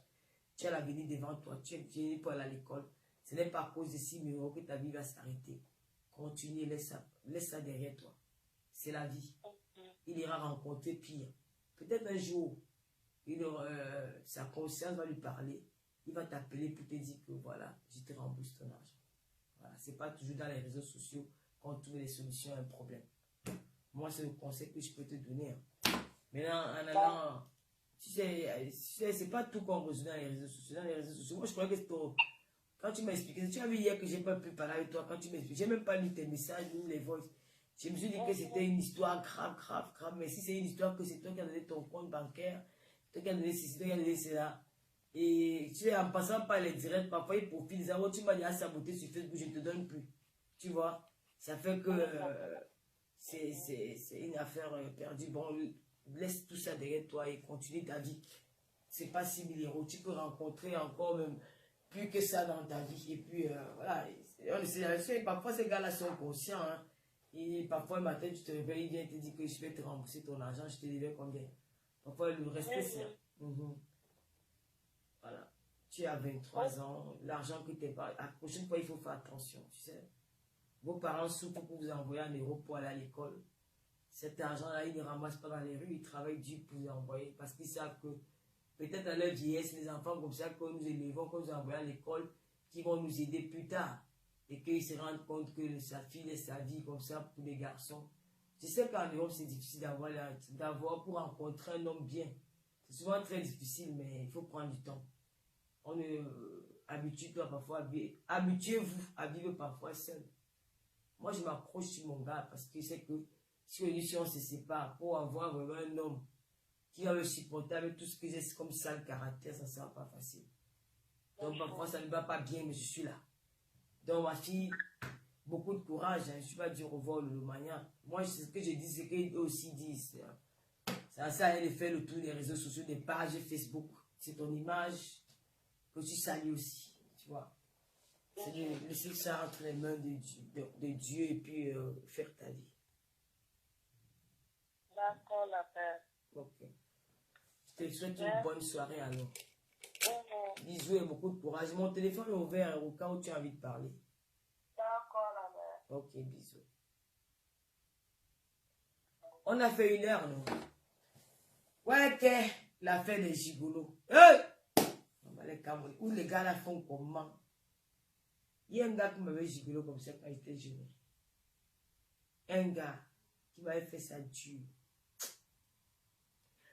Tu as l'avenir devant toi. Tu es venu pour aller à l'école. Ce n'est pas à cause de 6 000 € que ta vie va s'arrêter. Continue, laisse ça derrière toi. C'est la vie. Il ira rencontrer pire. Peut-être un jour, sa conscience va lui parler. Il va t'appeler pour te dire que voilà, je te rembourse ton argent. Voilà, ce n'est pas toujours dans les réseaux sociaux qu'on trouve des solutions à un problème. Moi, c'est le conseil que je peux te donner. Maintenant, en allant Tu sais, c'est pas tout qu'on reçoit dans les réseaux sociaux. Dans les réseaux sociaux, moi, je croyais que c'était... Quand tu m'as expliqué, tu as vu hier que j'ai pas pu parler avec toi, quand tu m'expliques, j'ai même pas lu tes messages, ni les voices. Je me suis dit que c'était une histoire grave. Mais si c'est une histoire que c'est toi qui as donné ton compte bancaire, toi qui as donné ceci, toi qui as donné cela. Et tu sais, en passant par les directs, parfois ils profitent. Des tu m'as dit à saboter sur Facebook, je ne te donne plus. Tu vois, ça fait que c'est une affaire perdue. Bon, laisse tout ça derrière toi et continue ta vie. C'est pas 6 000 euros. Tu peux rencontrer encore même plus que ça dans ta vie. Et puis, voilà. On sait, parfois, ces gars-là sont conscients. Hein. Et parfois, le matin, tu te réveilles, il vient et te dit que je vais te rembourser ton argent. Je te devais combien? Parfois, le respect, c'est... Voilà. Tu as 23 ans. L'argent que tu n'es pas... La prochaine fois, il faut faire attention, tu sais. Vos parents souffrent pour vous envoyer 1 euro pour aller à l'école. Cet argent-là, ils ne ramassent pas dans les rues. Ils travaillent dur pour vous envoyer. Parce qu'ils savent que peut-être à leur vieillesse, les enfants comme ça que nous élevons, que nous envoyons à l'école, qui vont nous aider plus tard. Et qu'ils se rendent compte que sa fille et sa vie comme ça pour les garçons. Je sais qu'en Europe, c'est difficile d'avoir pour rencontrer un homme bien. C'est souvent très difficile, mais il faut prendre du temps. On habitue-toi parfois habituez-vous à vivre parfois seul. Moi, je m'accroche sur mon gars parce que c'est que si on se sépare pour avoir vraiment un homme qui va me supporter avec tout ce que j'ai comme ça, le caractère, ça ne sera pas facile. Donc parfois ça ne va pas bien, mais je suis là. Donc ma fille, beaucoup de courage, hein. Je ne suis pas du revoir le manière. Moi, ce que je dis, c'est qu'ils aussi disent. Ça elle fait le tour des réseaux sociaux, des pages Facebook. C'est ton image que tu salues aussi, tu vois. C'est de laisser ça entre les mains de Dieu et puis faire ta vie. D'accord, la paix. Ok. Je te souhaite une bonne soirée alors. Bisous et beaucoup de courage. Mon téléphone est ouvert au cas où tu as envie de parler. D'accord, la paix. Ok, bisous. On a fait 1 heure, non? Ouais, que l'affaire des gigolos. Hey! Où les gars là font comment? Il y a un gars qui m'avait gigolo comme ça quand il était jeune. Un gars qui m'avait fait ça dur.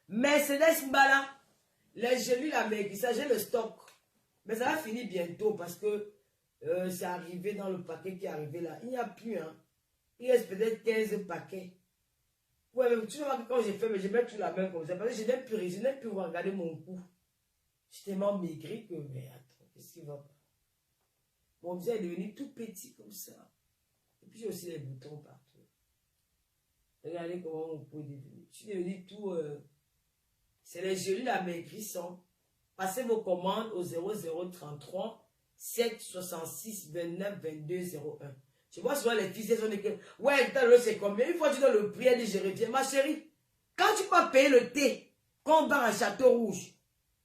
Mercedes Mbala, j'ai lu la maigre, ça j'ai le stock. Mais ça va finir bientôt parce que c'est arrivé dans le paquet qui est arrivé là. Il n'y a plus, hein. Il reste peut-être 15 paquets. Ouais, mais tu vois que quand j'ai fait, mais je mets tout la main comme ça. Parce que je n'ai plus regarder mon cou. Je suis tellement maigri que, mais attends, qu'est-ce qui va pas? Mon visage est devenu tout petit comme ça. Et puis j'ai aussi les boutons partout. Regardez comment mon cou est devenu. Je suis devenu tout... c'est les gelées la maigrissant. Passez vos commandes au 0033 766 29 22 01. Je vois souvent les filles, elles sont que ouais, c'est combien? Une fois tu dois le prix, elle dit je reviens. Ma chérie, quand tu peux payer le thé, quand on va à Château Rouge,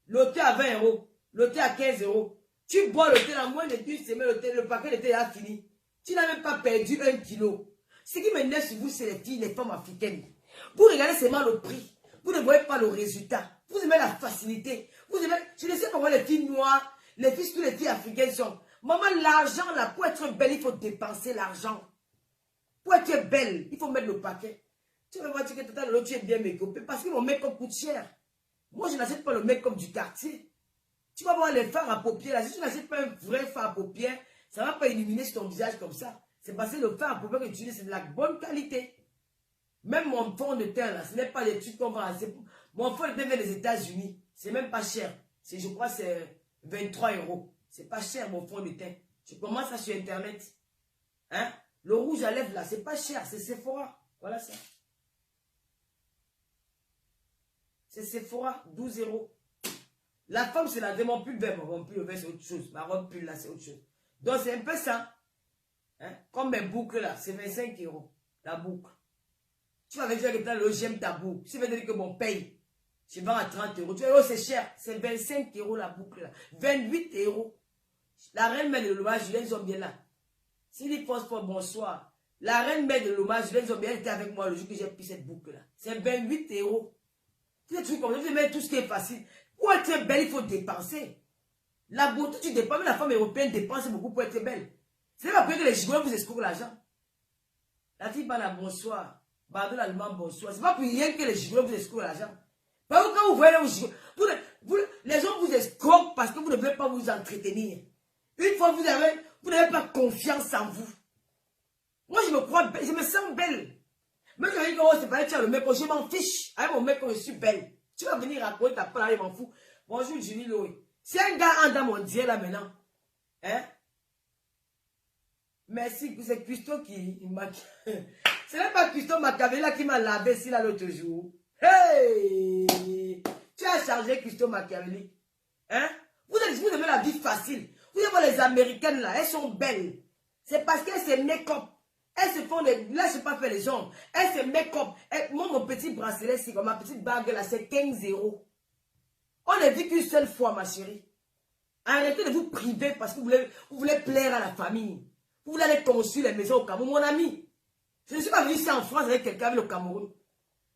le thé à 20 €, le thé à 15 €, tu bois le thé dans moins d'une semaine, le paquet de thé a fini. Tu n'as même pas perdu 1 kilo. Ce qui m'énerve sur vous, c'est les filles, les femmes africaines. Vous regardez seulement le prix. Vous ne voyez pas le résultat. Vous aimez la facilité. Vous aimez, je ne sais pas comment les filles noires, les filles, toutes les filles africaines sont. Maman, l'argent, là, pour être belle, il faut dépenser l'argent. Pour être belle, il faut mettre le paquet. Tu vas voir que tout à l'heure, tu es bien make-up. Parce que mon make-up coûte cher. Moi, je n'achète pas le make-up du quartier. Tu vas voir les fards à paupières, là. Si tu n'achètes pas un vrai fard à paupières, ça ne va pas illuminer sur ton visage comme ça. C'est parce que le fard à paupières que tu utilises, c'est de la bonne qualité. Même mon fond de teint, là, ce n'est pas les trucs qu'on va... Mon fond de teint vient des États-Unis. C'est même pas cher. Je crois que c'est 23 €. C'est pas cher, mon fond de teint. Je commence ça sur Internet. Hein? Le rouge à lèvres, là, c'est pas cher. C'est Sephora. Voilà ça. C'est Sephora, 12 €. La femme, c'est la démon pull vert. Mon pull vert, c'est autre chose. Ma robe pull, là, c'est autre chose. Donc, c'est un peu ça. Hein? Comme mes boucles, là, c'est 25 €. La boucle. Tu vas me dire que j'aime ta boucle. Si tu veux dire que mon paye, je vends à 30 €. Tu vas dire, oh, c'est cher. C'est 25 € la boucle, là. 28 €. La reine mère de l'hommage, Julien Zombien, là. S'il dit pas bonsoir. La reine mère de l'hommage, Julien Zombien, elle était avec moi le jour que j'ai pris cette boucle, là. C'est 28 €. Tu sais, trucs comme ça, tu mets tout ce qui est facile. Pour être belle, il faut dépenser. La beauté, tu dépenses. Mais la femme européenne dépense beaucoup pour être belle. C'est pas que les gigolos vous escroquent l'argent. La fille parle à bonsoir. Pardon l'allemand, bonsoir. C'est pas pour rien que les gigolos vous escroquent l'argent. Quand vous voyez, les gens vous escroquent parce que vous ne voulez pas vous entretenir. Une fois vous n'avez pas confiance en vous. Moi, je me crois belle, je me sens belle. Même quand je dis que oh, c'est pas le mec, je m'en fiche. Avec mon mec, je suis belle. Tu vas venir raconter ta parole, je m'en fous. Bonjour, Julie Loé. Si un gars entre dans mon dieu là maintenant, hein? Merci, c'est Custo qui m'a... Ce n'est pas Custo Machiavelli qui m'a lavé ici là l'autre jour. Hey! Tu as chargé Custo Machiavelli. Hein? Vous aimez la vie facile. Vous avez les Américaines là, elles sont belles. C'est parce qu'elles se make-up. Elles se font des... Là, je ne sais pas faire les jambes. Elles se make-up. Moi, mon petit bracelet, c'est comme ma petite bague là, c'est 15€. On ne vit qu'une seule fois, ma chérie. Arrêtez de vous priver parce que vous voulez plaire à la famille. Vous voulez aller construire les maisons au Cameroun. Mon ami, je ne suis pas venu ici en France avec quelqu'un avec le Cameroun.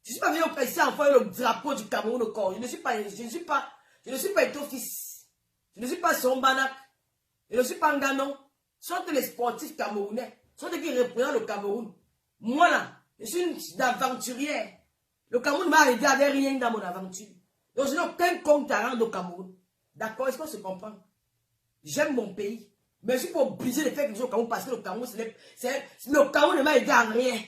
Je ne suis pas venu ici en France avec le drapeau du Cameroun au corps. Je ne suis pas Eto'o-fils. Je ne suis pas Sombanak. Je ne suis pas Nganon. Ce sont les sportifs camerounais. Ce sont ceux qui représentent le Cameroun. Moi là, je suis une aventurière. Le Cameroun m'a aidé avec rien dans mon aventure. Donc je n'ai aucun compte à rendre au Cameroun. D'accord, est-ce qu'on se comprend? J'aime mon pays. Mais je suis pas obligé de faire quelque chose au Cameroun parce que le Cameroun, le Cameroun ne m'a aidé à rien.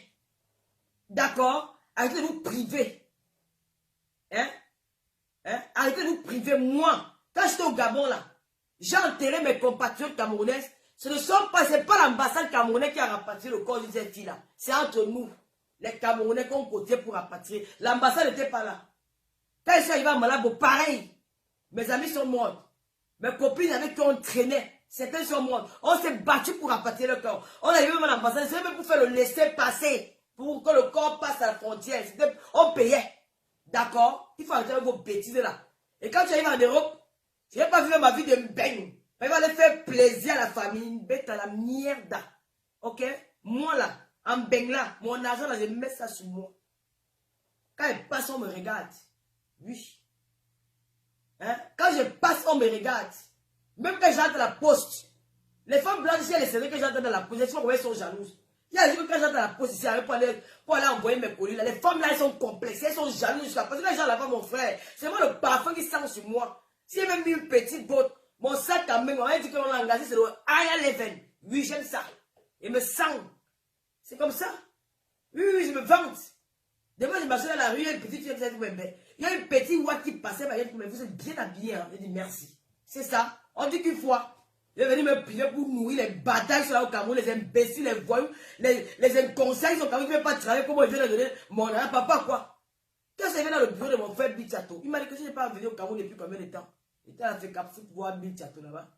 D'accord? Arrêtez de vous priver. Hein? Arrêtez de vous priver. Moi, quand j'étais au Gabon là, j'ai enterré mes compatriotes camerounaises. Ce n'est pas l'ambassade camerounaise qui a rapatrié le corps de cette fille-là. C'est entre nous, les Camerounais, qu'on cotisait pour rapatrier. L'ambassade n'était pas là. Quand ils sont arrivés à Malabo, pareil. Mes amis sont morts. Mes copines avec qui on traînait, certains sont morts. On s'est battu pour rapatrier le corps. On est arrivé même à l'ambassade, c'est même pour faire le laisser passer. Pour que le corps passe à la frontière. On payait. D'accord? Il faut arrêter avec vos bêtises là. Et quand tu arrives en Europe, je n'ai pas vu ma vie de beigne. Il va aller faire plaisir à la famille, une bête à la mierda. Ok? Moi là, en beigne là, mon argent là, je mets ça sur moi. Quand je passe, on me regarde. Oui. Hein? Quand je passe, on me regarde. Même quand j'entre à la poste, les femmes blanches, si elles savent que j'entre dans la poste, elles sont jalouses. Il y a des gens quand j'entre à la poste ici, pour aller envoyer mes colis là, les femmes là, elles sont complexes, elles sont jalouses. Parce que les gens là-bas, mon frère, c'est moi le parfum qui sent sur moi. Si j'ai même mis une petite botte, mon sac à main, on m'a dit qu'on l'a engagé, c'est le High Eleven. Oui, j'aime ça. Et me sent. C'est comme ça. Oui, je me vante. Demain, je marchais dans la rue, il y a une petite fille qui s'est dit, il y a une petite ouate qui passait, mais vous êtes bien habillé. Hein. Je dis merci. C'est ça. On dit qu'une fois, je vais venir me priver pour nourrir les batailles sur la au Cameroun, les imbéciles, les voyous, les inconscients, ils sont quand même, ils ne veulent pas travailler, comment ils viennent donner mon argent, papa, quoi. Quand je vais dans le bureau de mon frère Bichato, il m'a dit que je n'ai pas venu au Cameroun depuis combien de temps? Il était à fait cap foot voir Bichato là-bas.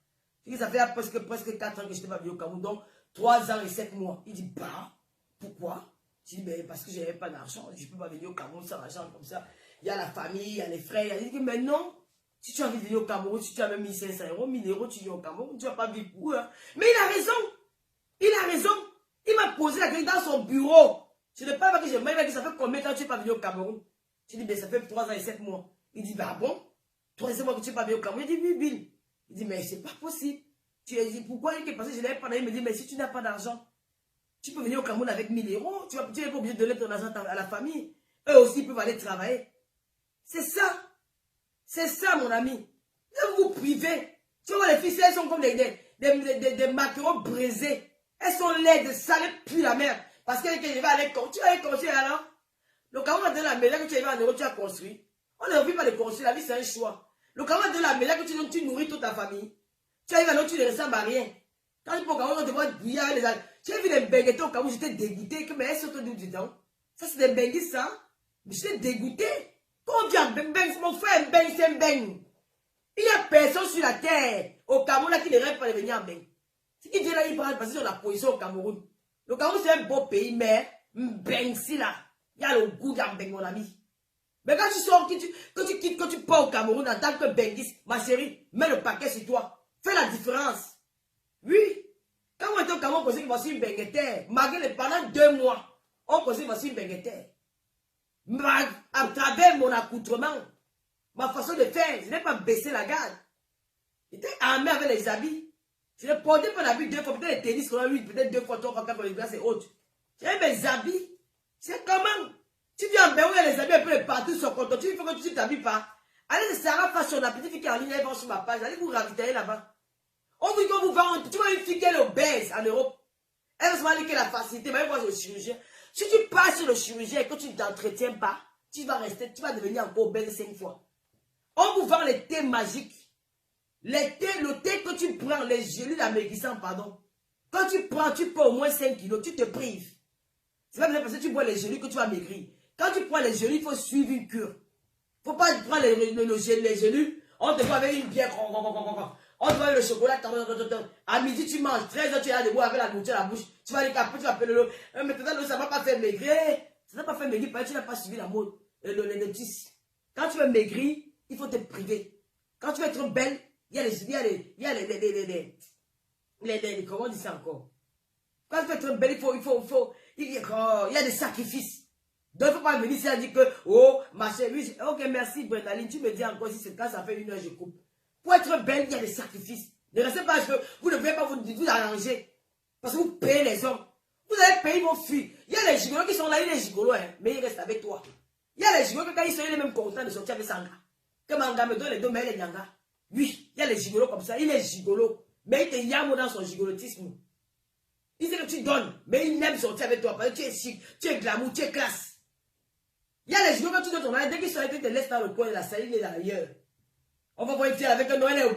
Ça fait presque 4 ans que je n'étais pas venu au Cameroun, donc 3 ans et 7 mois. Il dit, bah, pourquoi? Je dis, ben, parce que je n'avais pas d'argent, je ne peux pas venir au Cameroun sans argent comme ça. Il y a la famille, il y a les frères. Il dit, mais non, si tu as envie de venir au Cameroun, si tu as même 1500 €, 1000 €, tu viens au Cameroun, tu ne vas pas vivre pour eux. Hein. Mais il a raison. Il a raison. Il m'a posé la question dans son bureau. Je ne sais pas que je m'ai dit, ça fait combien de temps que tu n'es pas venu au Cameroun? Je dis, ben, ça fait 3 ans et 7 mois. Il dit, bah bon, 3 ans et 7 mois que tu n'es pas venu au Cameroun. Il dit, oui, Bill. Il dit, mais c'est pas possible. Tu as dit, pourquoi il est passé, je n'avais pas d'argent. Il me dit, mais si tu n'as pas d'argent, tu peux venir au Cameroun avec 1000 €. Tu n'es pas obligé de donner ton argent à la famille. Eux aussi peuvent aller travailler. C'est ça. C'est ça, mon ami. Ne vous privez. Tu vois, les filles, elles sont comme des maquereaux brisés. Elles sont laides, salées, puis la merde. Parce que je vais aller construire. Tu vas aller construire alors. Le Cameroun de la maison que tu vas en Europe, tu as construit. On ne vit pas de construire. La vie, c'est un choix. Le Cameroun de la maison que tu nourris toute ta famille. Tu arrives à l'autre, tu ne ressembles à rien. Quand tu peux au Cameroun, on te voit bouillir avec les algues. Tu as vu les benguettes au Cameroun, j'étais dégoûté. Mais elles sont d'où dedans? Ça, c'est des benguettes, ça. Mais j'étais dégoûté. Quand on dit un beng, mon frère, un beng, c'est un beng. Il n'y a personne sur la terre au Cameroun là, qui ne rêve pas de venir en beng. Ce qui dit là, il parle parce que sur la position au Cameroun. Le Cameroun, c'est un beau pays, mais un beng, si là, il y a le goût d'un beng, mon ami. Mais quand tu sors, que tu pars au Cameroun en tant que benguiste, ma chérie, mets le paquet sur toi. Fais la différence. Oui. Quand on était au Cameroun, on pensait que voici une benguetère. Malgré pendant 2 mois, on pensait que voici une benguetère. À travers mon accoutrement, ma façon de faire, je n'ai pas baissé la garde. J'étais armé avec les habits. Je ne portais pas l'habit 2 fois, peut-être les tennis, peut-être 2 fois, 3 fois, 4 fois, les glaces et autres. J'avais mes habits. C'est comment? Tu viens en Béou, il y a les amis un peu partout sur compte. Tu faut que tu ne t'habilles pas. Allez, c'est Sarah Fashion, la petite fille qui est en ligne, elle va sur ma page. Allez vous ravitailler là-bas. On vous dit qu'on vous vend. Tu vois une fille qui est obèse en Europe. Elle va se dire que la facilité, mais elle va sur le chirurgien. Si tu passes sur le chirurgien et que tu ne t'entretiens pas, tu vas devenir encore obèse 5 fois. On vous vend les thés magiques. Le thé que tu prends, les gélules amaigrissants, pardon. Quand tu prends, tu prends au moins 5 kilos, tu te prives. C'est pas parce que tu bois les gélules que tu vas maigrir. Quand tu prends les gélules, il faut suivre une cure. Il ne faut pas prendre les gélules, on te voit avec une bière, on te voit avec le chocolat, à midi tu manges, 13 h tu es là debout avec la nourriture à la bouche, tu vas aller capoter, tu vas appeler l'eau, maintenant ça ne va pas faire maigrir, ça ne va pas faire maigrir parce que tu n'as pas suivi la mode, les notices. Quand tu veux maigrir, il faut te priver. Quand tu veux être belle, il y a les comment on dit ça encore? Quand tu veux être belle, il y a des sacrifices. Donc, il ne faut pas venir ici et dire que, oh, ma chérie, ok, merci, Brendaline, tu me dis encore si c'est quand ça fait 1 heure, je coupe. Pour être belle, il y a des sacrifices. Ne restez pas, vous ne pouvez pas vous arranger. Parce que vous payez les hommes. Vous allez payer vos filles. Il y a les gigolos qui sont là, il y a les gigolos, hein, mais ils restent avec toi. Il y a les gigolos que quand ils sont, ils sont même contents de sortir avec Sanga. Que Manga me donne les deux, mais elle est Nyanga. Oui, il y a les gigolos comme ça, il est gigolo. Mais il te yamo dans son gigolotisme. Il sait que tu donnes, mais il aime sortir avec toi parce que tu es chic, tu es glamour, tu es classe. Il y a les gigolos que tu donnes ton mari, dès qu'ils sont avec, ils te laissent dans le coin de la salle, il est d'ailleurs. On va voir une fille avec un Noël,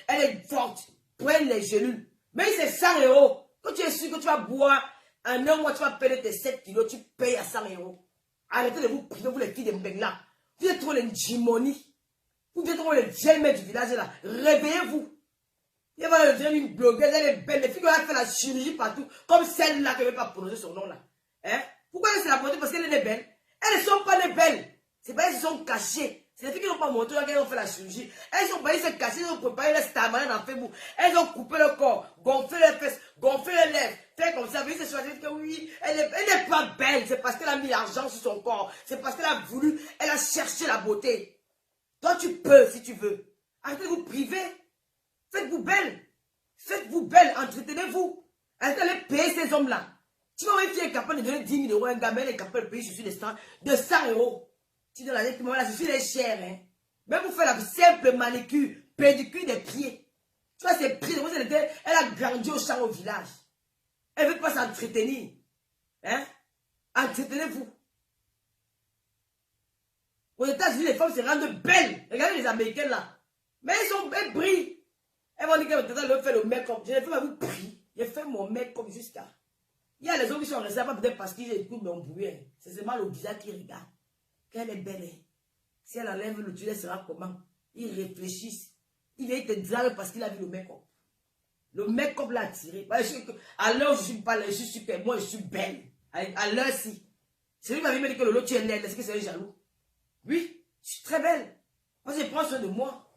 elle est forte. Prenne les gélules. Mais c'est 100 €. Quand tu es sûr que tu vas boire, en un mois, tu vas payer tes 7 kilos, tu payes à 100 €. Arrêtez de vous priver, vous les filles de Mbengla. Vous êtes trop les Jimoni. Vous êtes trop les vieilles du village là. Réveillez-vous. Il va devenir une blogueuse, elle est belle. Les filles qui ont fait la chirurgie partout, comme celle-là qui ne veut pas prononcer son nom là. Hein? Pourquoi elle s'est la portée? Parce qu'elle est belle. Elles ne sont pas des belles. C'est pas elles qui sont cachées. C'est les filles qui n'ont pas montré qu'elles ont fait la chirurgie. Elles sont pas se cacher, elles ont préparé les stamina dans Facebook. Elles ont coupé le corps, gonflé les fesses, gonflé les lèvres. Fait comme ça, vous se choisir que oui, elle n'est pas belle. C'est parce qu'elle a mis l'argent sur son corps. C'est parce qu'elle a voulu, elle a cherché la beauté. Toi, tu peux si tu veux. Arrêtez de vous priver. Faites-vous belle. Faites-vous belle. Entretenez-vous. Arrêtez de payer ces hommes-là. Tu vois, une fille est capable de donner 10 000 €, un gamin est capable de payer sur des stands de 100 €. Tu donnes la lettre, voilà, je suis les chers, hein. Même vous faites la simple manicure, pédicure des pieds. Tu vois, ses pieds, elle a grandi au champ au village. Elle ne veut pas s'entretenir. Hein? Entretenez-vous. Aux États-Unis, les femmes se rendent belles. Regardez les Américaines là. Mais elles brillent. Elles vont dire que maintenant, elles veulent faire le make-up. Je ne fais pas vous prier. Je fais mon make-up jusqu'à. Il y a les hommes qui sont restés pas peut-être parce qu'ils écoutent mon bruit. Hein. C'est seulement le visage qui regarde. Qu'elle est belle. Hein. Si elle enlève le tuile, elle sera comment? Ils réfléchissent. Il vient te drague parce qu'il a vu le make-up. Le make-up l'a attiré. À l'heure où je suis pas là, je suis super. Moi, je suis belle. À l'heure ci. C'est lui qui m'avait dit que l'autre tu es laide. Est-ce que c'est un jaloux? Oui, je suis très belle. Moi, je prends soin de moi.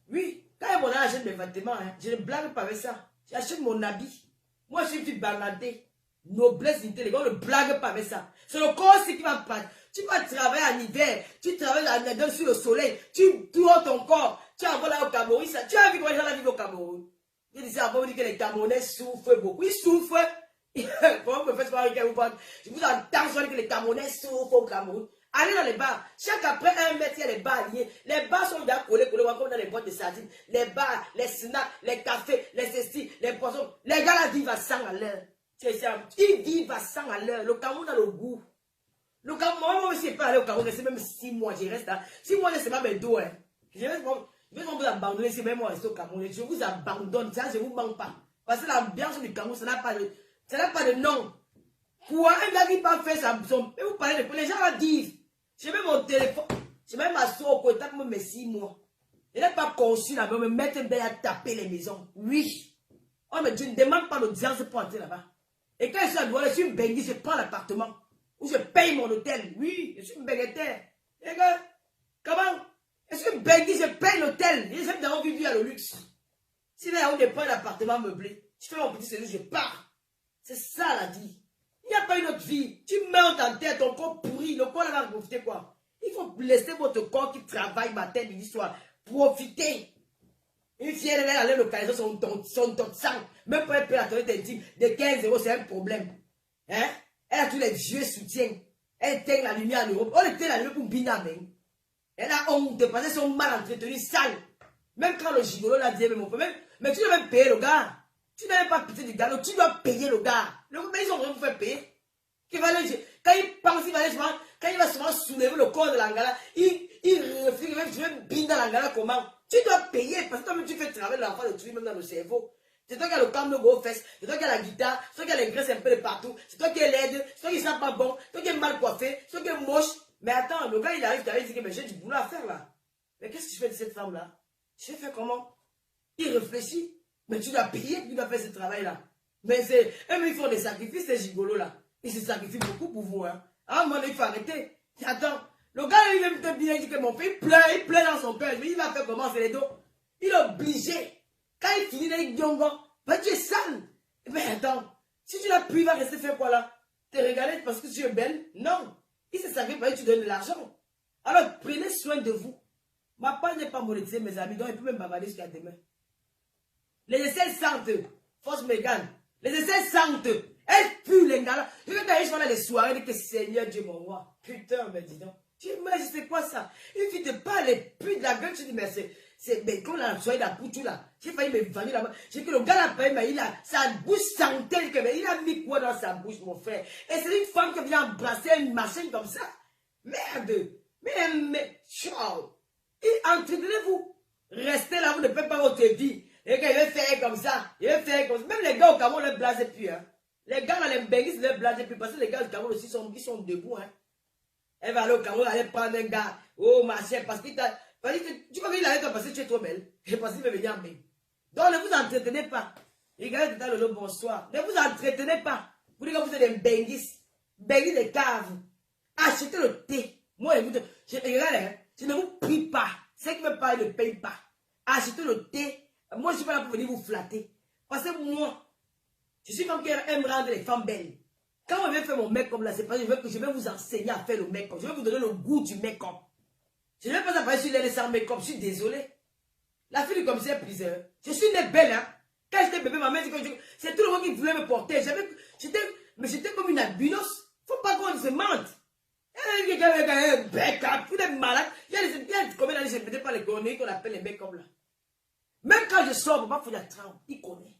Oui, quand il y a mon âge, j'achète mes vêtements. Hein. Je ne blague pas avec ça. J'achète mon habit. Moi, je suis une fille banadée. Noblesse, dignité. Les gars, ne blague pas avec ça. C'est le corps aussi qui va passer. Tu vas travailler en hiver. Tu travailles sur le soleil. Tu tournes ton corps. Tu envoies là au Cameroun. Tu as vu comment les gens vivent au Cameroun. Je disais avant, on dit que les Camerounais souffrent beaucoup. Ils souffrent. Comment me faites voir avec vous? Je vous entends que les Camerounais souffrent au Cameroun. Allez dans les bars. Chaque après 1 mètre, il y a les bars liés. Les bars sont déjà collés, comme dans les boîtes de sardines. Les bars, les snacks, les cafés, les cestis, les poissons. Les gars là vivent à 100 à l'heure. Ils vivent à 100 à l'heure. Le Cameroun a le goût. Le Cameroun, moi aussi, je ne suis pas allé au Cameroun. C'est même 6 mois. Je reste là. 6 mois, c'est pas mes dos. Hein. Je vais vous abandonner. C'est même moi rester au Cameroun. Je vous abandonne. Ça, je ne vous manque pas. Parce que l'ambiance du Cameroun, ça n'a pas de nom. Pour un gars qui pas fait ça, mais vous parlez de les gens là disent. J'ai même mon téléphone. J'ai même ma soeur au côté pour me 6 mois. Je n'ai pas conçu là-bas, me mettre à taper les maisons. Oui. Oh, mais je ne demande pas l'audience pour entrer là-bas. Et quand je suis à Douala, je suis une bengue, je prends l'appartement. Ou je paye mon hôtel. Oui, je suis une benguetaire. Les gars, comment? Je suis une bengue, je paye l'hôtel. J'ai jamais d'avoir vécu à le luxe. Si là, on n'est pas l'appartement meublé, je fais mon petit séjour, je pars. C'est ça la vie. Il n'y a pas une autre vie. Tu meurs en tête, ton corps pourri. Le corps là va profiter quoi? Il faut laisser votre corps qui travaille matin, midi, soir. Profiter. Une fille, elle allait localiser son sang. Même pour elle payer la toilette intime de 15 €, c'est un problème. Hein? Elle a tous les vieux soutiens. Elle éteint la lumière en Europe. On éteint la lumière pour Binameng. Elle a honte parce qu'elles sont mal entretenues, sales. Même quand le gigolo l'a dit, mon frère, mais tu dois même payer le gars. Tu n'avais pas pitié du gars, tu dois payer le gars. Le gars, ils ont rien pour faire payer. Quand il pense, quand il va souvent soulever le corps de l'angala, il réfléchit même, tu veux bien dans l'angala comment. Tu dois payer parce que toi-même tu fais travailler l'enfant de tuer même dans le cerveau. C'est toi qui as le camp de gros fesses, c'est toi qui as la guitare, c'est toi qui as les graisses un peu de partout, c'est toi qui es laide, c'est toi qui ne sent pas bon, c'est toi qui es mal coiffé, c'est toi qui es moche. Mais attends, le gars il arrive, il dit que j'ai du boulot à faire là. Mais qu'est-ce que tu fais de cette femme là? Je fais comment? Il réfléchit, mais tu dois payer, tu dois faire ce travail là. Mais c'est, eux ils font des sacrifices, ces gigolos là. Ils se sacrifient beaucoup pour vous. Hein. À un moment donné, il faut arrêter. Attends, le gars il aime te bien, il dit que mon fils il pleure dans son cœur. Mais il va faire comment? C'est les dos. Il est obligé. Quand il finit avec Diongo, bah, tu es sale. Mais attends, si tu l'as pris, il va rester faire quoi là? Te regarder parce que tu es belle? Non. Il se sacrifie parce que tu donnes de l'argent. Alors, prenez soin de vous. Ma part n'est pas monétisée, mes amis, donc il peut même bavarder jusqu'à demain. Les essais sentent. Force Mégane. Les essais sentent. Elle pue les gars là. Je vais t'aller dans les soirées de que Seigneur Dieu mon roi. Putain, mais dis donc. Tu imagines c'est quoi ça? Une fille te parle et pue de la gueule. Tu dis, mais c'est comme la soirée de la poutou là. J'ai failli me vendre là-bas. J'ai que le gars là, mais il a sa bouche sentait que mais il a mis quoi dans sa bouche, mon frère? Et c'est une femme qui vient embrasser une machine comme ça. Merde. Mais, ciao. Et entretenez-vous. Restez là, vous ne pouvez pas votre vie. Et quand il va faire comme ça, il va faire comme ça. Même les gars au Cameroun, ne blasent plus. Hein. Les gars dans les benguis, ne blasent plus. Parce que les gars au Cameroun aussi ils sont debout. Hein. Elle va aller au Cameroun, aller prendre un gars. Oh, ma chère, parce qu'il t'a. Tu vois qu'il a été parce que tu es trop belle. Et parce qu'il veut venir en main. Donc ne vous entretenez pas. Regardez tout à l'heure, bonsoir. Ne vous entretenez pas. Vous dites que vous êtes des benguis. Benguis des caves. Achetez le thé. Moi, je ne vous prie pas. Ceux qui me parlent ne payent pas. Achetez le thé. Moi, je ne suis pas là pour venir vous flatter. Parce que moi, je suis femme qui aime rendre les femmes belles. Quand on vient faire mon make-up là, c'est parce que je vais vous enseigner à faire le make-up. Je vais vous donner le goût du make-up. Je ne vais pas apprendre sur les sans make-up. Je suis désolé. La fille du commissaire priseur. Je suis née belle, hein. Quand j'étais bébé, ma mère dit que c'est tout le monde qui voulait me porter. Mais j'étais comme une albinos. Faut pas qu'on se mente. Il y a un make-up, tout est malade. Il y a combien d'années, je ne pas les conneries qu'on appelle les make-up là. Même quand je sors, papa, il faut la trempe. Il connaît.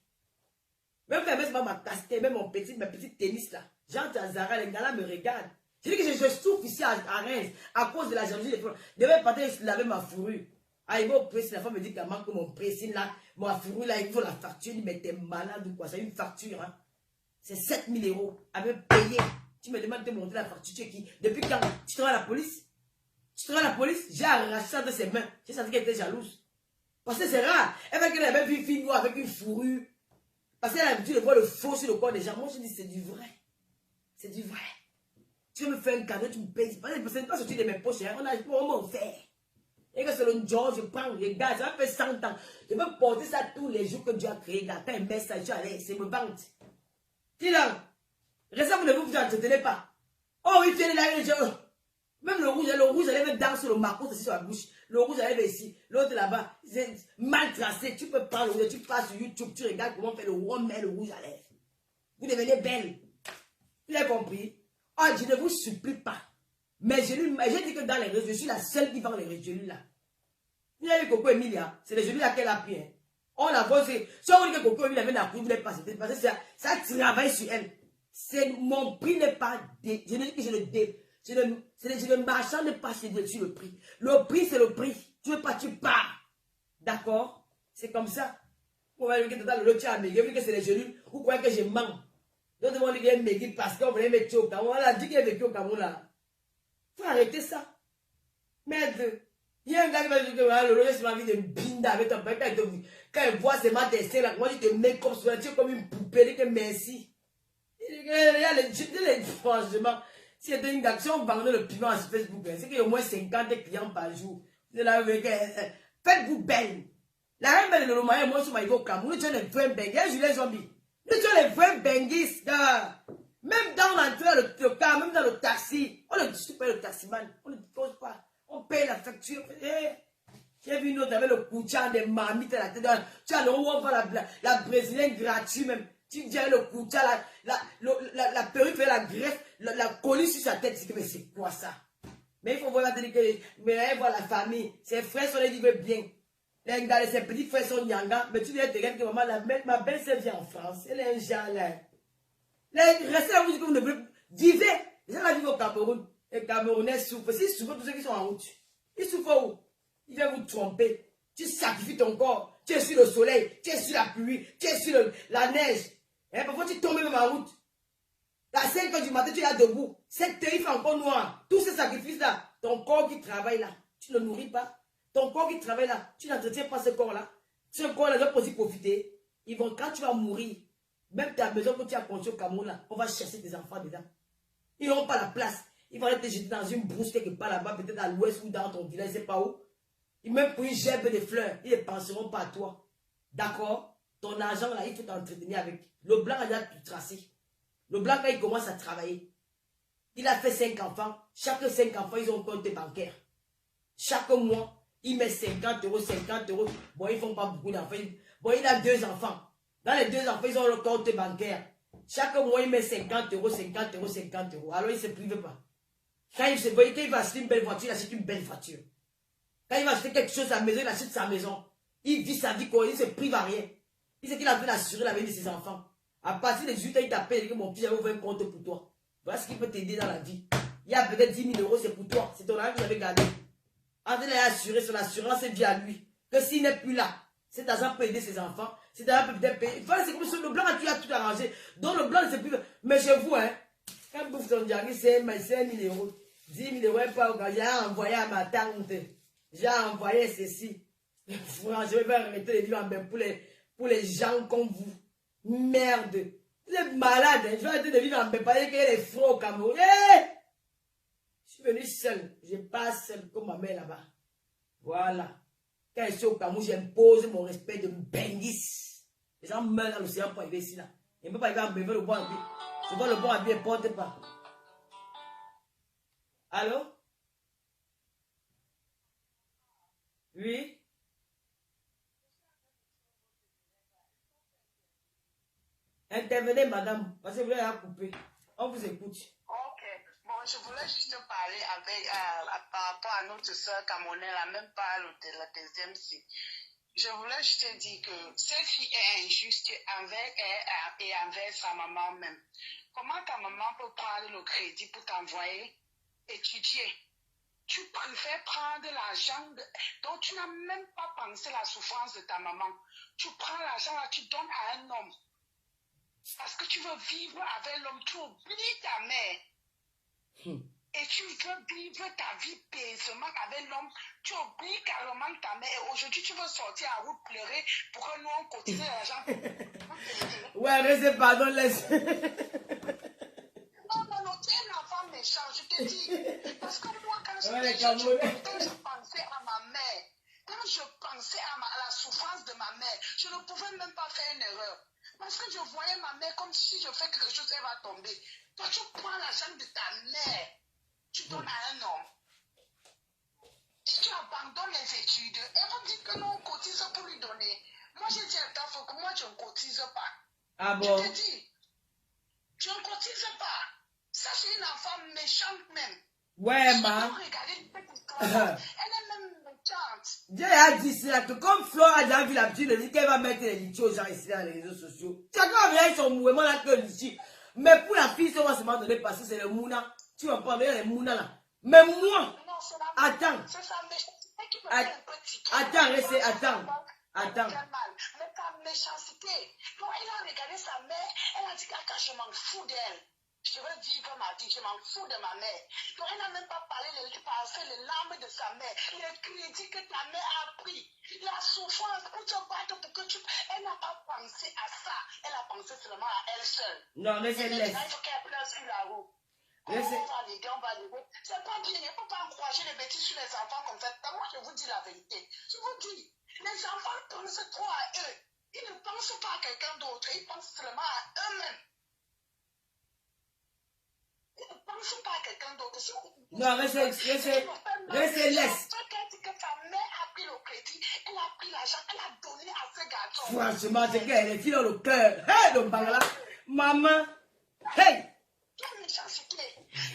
Même quand je mets ma casquette, même ma petite tennis là. J'entre à Zara, les gars là me regardent. Je dis que je souffre ici à Reims à cause de la jalousie des femmes. Je devais partir laver ma fourrure. Ah, il va au pressing, la femme me dit qu'elle manque mon pressing là. Ma fourrure là, il faut la facture. Il dit, mais t'es malade ou quoi? C'est une facture, hein. C'est 7 000 €. Elle veut payer. Tu me demandes de montrer la facture. Tu es qui? Depuis quand? Tu travailles à la police? Tu travailles à la police? J'ai arraché ça de ses mains. J'ai senti qu'elle était jalouse. Parce que c'est rare. Elle va qu'elle avait vu une fille noire avec une fourrure. Parce qu'elle a l'habitude de voir le faux sur le corps des gens. Moi, je dis, c'est du vrai. C'est du vrai. Tu veux me faire un cadeau, tu me payes. Parce que c'est pas sorti de mes poches. Hein. On a comment faire. Et que c'est le job, je prends, regarde, ça fait 100 ans. Je veux porter ça tous les jours que Dieu a créé. Quand un message, c'est me vente. Dis donc, restez, vous ne vous entretenez pas. Oh, il fait là, même le rouge, elle avait dans sur le marco, c'est sur la bouche. Le rouge, elle avait ici. L'autre là-bas, c'est mal tracé. Tu peux prendre le rouge, tu passes sur YouTube, tu regardes comment on fait le rhum et le rouge à lèvres. Vous devenez belle. Vous avez compris? Oh, je ne vous supplie pas. Mais j'ai dit que dans les réseaux, je suis la seule qui vend les réjouis là. Il y a eu Coco Emilia, c'est les réjouis là qu'elle a pris. Hein. On la voit, si on dit que Coco Emilia avait la coupe, vous n'êtes pas parce que ça travaille sur elle. Mon prix n'est pas. Je ne dis que je ne marchande pas sur le prix. Le prix, c'est le prix. Tu veux pas, tu pars. D'accord? C'est comme ça. On va dire que dans le lot, tu as maigri, que c'est les genoux. Vous croyez que je mens? D'autres vont dire qu'il est maigri parce qu'on voulait mettre au Cameroun. On a dit qu'il est vécu au Cameroun là. Faut arrêter ça. Merde. Il y a un gars qui m'a dit que le lot, c'est ma vie de binda avec ton père. Quand il voit ses mains testées là, moi je te mets comme ça, tu es comme une poupée, il dit que merci. Il y a les franchement. Si c'était une action, on vendait le piment sur Facebook. C'est qu'il y a au moins 50 clients par jour. Faites-vous belle. La reine belle de l'Omaï, moi, je suis au Cameroun. Nous sommes les vrais benguis. Je les zombies. Nous sommes les vrais benguis. Même dans l'entrée, le car, même dans le taxi. On ne discute pas le taximan. On ne pose pas. On paye la facture. J'ai vu une autre avec le couchant des marmites à la tête. Tu as le haut, on voit la brésilienne gratuite même. Tu viens le couteau, la perruque fait la greffe, la colis sur sa tête. Mais c'est quoi ça? Mais il faut voir que mais voir la famille. Ses frères sont les vivent bien. Les gars, ses petits frères sont nyanga. Mais tu viens te dire que maman, ma belle-sœur vient en France. Elle est un genre là. Restez là, vous dites que vous ne voulez. Vivez. Les gens là vivent au Cameroun. Les Camerounais souffrent. S'ils souffrent, tous ceux qui sont en route. Ils souffrent où? Ils viennent vous tromper. Tu sacrifies ton corps. Tu es sur le soleil. Tu es sur la pluie. Tu es sur la neige. Et parfois tu tombes même en route. À 5 h du matin, tu es là debout. 7 h, il fait encore noir. Tous ces sacrifices-là, ton corps qui travaille là, tu ne le nourris pas. Ton corps qui travaille là, tu n'entretiens pas ce corps-là. Ce corps-là doit aussi profiter. Ils vont, quand tu vas mourir, même ta maison que tu as construite au Cameroun là, on va chercher tes enfants dedans. Ils n'auront pas la place. Ils vont aller te jeter dans une brousse quelque part là-bas, peut-être à l'ouest ou dans ton village, je ne sais pas où. Même pour une gerbe de fleurs, ils ne penseront pas à toi. D'accord? Ton argent là, il faut t'entretenir avec. Le blanc a déjà tout tracé. Le blanc, quand il commence à travailler, il a fait 5 enfants. Chaque 5 enfants, ils ont un compte bancaire. Chaque mois, il met 50 euros, 50 euros. Bon, ils ne font pas beaucoup d'enfants. Bon, il a 2 enfants. Dans les 2 enfants, ils ont le compte bancaire. Chaque mois, il met 50 euros, 50 euros, 50 euros. Alors, il ne se prive pas. Quand il va acheter une belle voiture, il achète une belle voiture. Quand il va acheter quelque chose à la maison, il achète sa maison. Il vit sa vie, il ne se prive à rien. Il sait qu'il a besoin d'assurer l'avenir de ses enfants. À partir de 18 ans, il t'appelle et que mon fils, j'avais ouvert un compte pour toi. Voilà ce qui peut t'aider dans la vie. Il y a peut-être 10 000 euros, c'est pour toi. C'est ton argent que vous avez gardé. En train d'assurer son assurance et vie à lui. Que s'il n'est plus là, cet argent peut aider ses enfants. Cet argent peut peut-être payer. Voilà, c'est comme si le blanc, tu as tout arrangé. Donc le blanc ne sait plus. Mais chez vous, hein, quand vous vous dites, c'est 1 000 euros. 10 000 euros, pas j'ai envoyé à ma tante. J'ai envoyé ceci. Franchement, je vais arrêter de vivre en bain pour les gens comme vous. Merde. Vous êtes malade. Hein? Je vais arrêter de vivre en bain parce qu'il y a des froids au Cameroun. Hey! Je suis venu seul. Je passe seul comme ma mère là-bas. Voilà. Quand je suis au Cameroun, j'impose mon respect de Bengis. Les gens meurent dans l'océan pour arriver ici là. Ils ne peuvent pas arriver en bain, le bon habit. Souvent le bon habit ne porte pas. Allô? Oui? Intervenez, madame, parce que vous l'avez coupé. On vous écoute. Ok. Bon, je voulais juste parler par rapport à notre soeur camerounaise, la même pas la deuxième fille. Je voulais juste dire que cette fille est injuste envers elle et envers sa maman même. Comment ta maman peut prendre le crédit pour t'envoyer étudier? Tu préfères prendre l'argent dont tu n'as même pas pensé la souffrance de ta maman. Tu prends l'argent là, tu donnes à un homme. Parce que tu veux vivre avec l'homme, tu oublies ta mère. Et tu veux vivre ta vie paisiblement avec l'homme, tu oublies carrément ta mère. Et aujourd'hui, tu veux sortir à route pleurer pour que nous, on cotise l'argent. Ouais, restez, pardon, laisse. Non, tu es un enfant méchant, je te dis. Parce que moi, quand je pensais à ma mère, quand je pensais à la souffrance de ma mère, je ne pouvais même pas faire une erreur. Parce que je voyais ma mère comme si je fais quelque chose, elle va tomber. Toi, tu prends l'argent de ta mère, tu donnes à un homme. Si tu abandonnes les études, elle va dire que nous, on cotise pour lui donner. Moi, j'ai dit à ta fois que moi, je ne cotise pas. Ah bon? Je te dis, je ne cotise pas. Ça, c'est une enfant méchante même. Ouais, ma. Elle est même méchante. Dieu a dit ça, que comme Flore a déjà vu la petite, elle dit qu'elle va mettre les litchis aux gens ici dans les réseaux sociaux. Tu as quand même son mouvement là que le litchi. Mais pour la fille, ça va se donner parce que c'est le mouna. Tu vas pas ver les mouna là. Mais moi, attends. C'est sa méchanceté qui me fait un peu tiquer. Attends. Mais ta méchanceté. Quand elle a regardé sa mère, elle a dit que je m'en fous d'elle. Je veux vivre ma vie, je m'en fous de ma mère. Donc elle n'a même pas parlé les larmes de sa mère, les crédits que ta mère a pris, la souffrance pour te battre pour que tu... Elle n'a pas pensé à ça. Elle a pensé seulement à elle seule. Non, mais c'est laisse. Il faut qu'elle pleure sur la roue. On va l'aider. C'est pas bien, il ne faut pas encourager les bêtises sur les enfants comme ça. Moi, je vous dis la vérité. Je vous dis, les enfants pensent trop à eux. Ils ne pensent pas à quelqu'un d'autre, ils pensent seulement à eux-mêmes. Ils ne pensent pas à quelqu'un d'autre. Non, restez, laisse. Quand elle dit que sa mère a pris le crédit, elle a pris l'argent, elle a donné à ce garçon. Franchement, c'est qu'elle est fille dans le cœur. Hey, le bangala. Maman. Hey. Quelle méchanceté.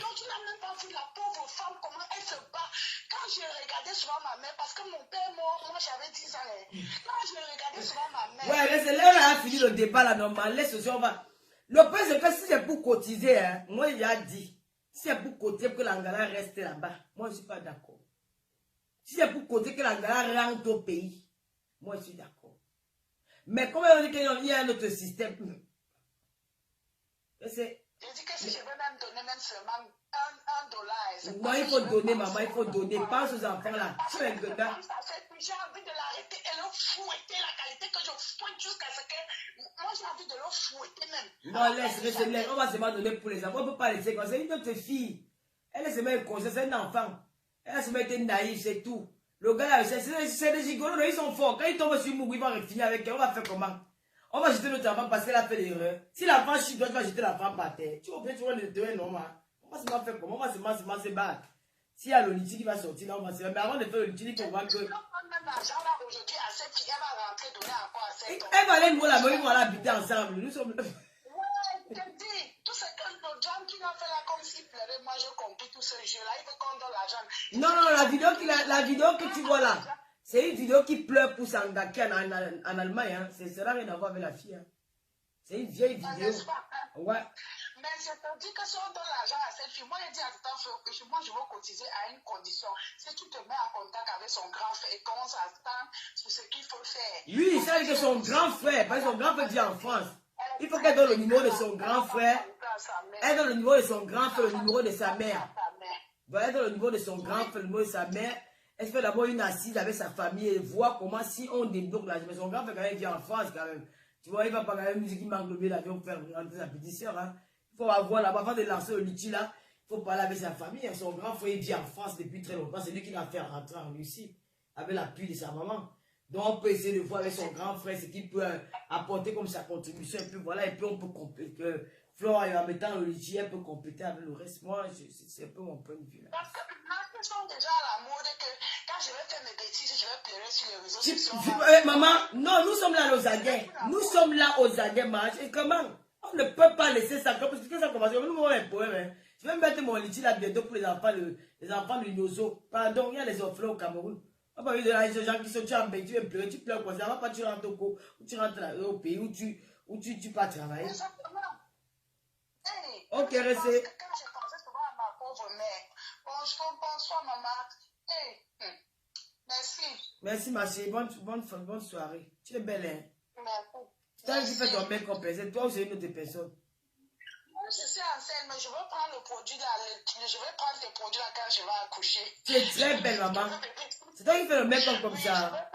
Donc tu n'as même pas vu la pauvre femme, comment elle se bat. Quand je regardais souvent ma mère, parce que mon père mort, moi j'avais 10 ans. Quand je regardais souvent ma mère. Ouais, c'est là, on a fini le débat là, normal. Laisse aussi, on va. Le problème, c'est que si c'est pour cotiser, hein, moi, il a dit, si c'est pour cotiser que l'Angala reste là-bas, moi, je ne suis pas d'accord. Si c'est pour cotiser que l'Angala rentre au pays, moi, je suis d'accord. Mais comme on dit qu'il y a un autre système, c'est... Je dis que si je veux même donner même seulement $1, non, il faut donner, maman, il faut donner. Pense aux enfants là. Tu es dedans. J'ai envie de l'arrêter et le fouetter, la qualité que je fouette jusqu'à ce que... Moi, j'ai envie de le fouetter même. Non, laisse. On va seulement donner pour les enfants. On ne peut pas laisser comme ça. C'est une autre fille. Elle est seulement inconsciente, c'est un enfant. Elle a seulement été naïve, c'est tout. Le gars là, c'est des gigolos, ils sont forts. Quand ils tombent sur Mougou, ils vont finir avec elle. On va faire comment? On va jeter notre enfant parce qu'elle a fait l'erreur. Si l'enfant chie, tu vas jeter l'enfant par terre. Tu vas le donner normal. On va seulement faire comment? On va seulement se battre. S'il y a le litige qui va sortir, là, on va se battre. Mais avant de faire le litige, il faut voir que... Elle va aller nous là, mais ils vont aller habiter ensemble. Nous sommes... Ouais, je te dis, tout ce que le John qui a fait là comme s'il pleurait, moi je compris tout ce jeu-là, il veut qu'on donne l'argent. Non, la vidéo que tu vois là, c'est une vidéo qui pleure pour Sangaki en Allemagne. Hein. Ça n'a rien à voir avec la fille. Hein. C'est une vieille vidéo. Ouais. Mais je te dis que si on donne l'argent à cette fille, moi je dis à tout temps, moi je veux cotiser à une condition. Si tu te mets en contact avec son grand frère et commence à attendre sur ce qu'il faut faire. Oui, c'est que son grand frère, parce que son grand frère vit en France. Il faut qu'elle donne le numéro de son grand frère. Elle donne le numéro de son grand frère, le numéro de sa mère. Elle donne le numéro de son grand frère, le numéro de sa mère. Elle fait d'abord une assise avec sa famille et voir comment si on débloque l'argent. Mais son grand frère quand même vient en France quand même. Tu vois, il va pas quand même musique qui m'a englobé l'avion pour faire rentrer sa petite soeur. Hein. Il faut avoir là-bas, avant de lancer le litige là, il faut parler avec sa famille. Son grand frère vient en France depuis très longtemps. C'est lui qui l'a fait rentrer en Russie avec l'appui de sa maman. Donc on peut essayer de voir avec son grand frère ce qu'il peut apporter comme sa contribution. Et puis voilà, et puis on peut compléter. Flore, en mettant le litige, elle peut compléter avec le reste. Moi, c'est un peu mon point de vue là. Parce que maintenant, ils sont déjà à la mode que quand je vais faire mes bêtises, je vais pleurer sur les réseaux sociaux. Maman, non, nous sommes là aux aguets. Nous sommes là aux aguets, maman. Et comment? On ne peut pas laisser ça comme parce que ça commence. Nous avons un poème. Hein. Je vais mettre mon litige là bientôt pour les enfants du Nozo. Pardon, il y a les orphelins au Cameroun. On va dire les gens qui sont embêtés, tu veux pleurer, tu pleures quoi ça va pas, tu rentres ou tu rentres au pays où tu pars travailler. Exactement. Hey, ok, restez. Quand je pensais souvent à ma pauvre mère, bonsoir maman. Hey, merci. Merci ma chérie, bonne soirée. Tu es belle, hein? Merci. Toi, tu fais ton mec compensé, toi ou c'est une autre personne? Je suis enceinte, mais je vais prendre le produit là, je vais prendre tes produits là quand je vais accoucher. Tu es très belle, maman. C'est toi qui fais le make-up comme ça.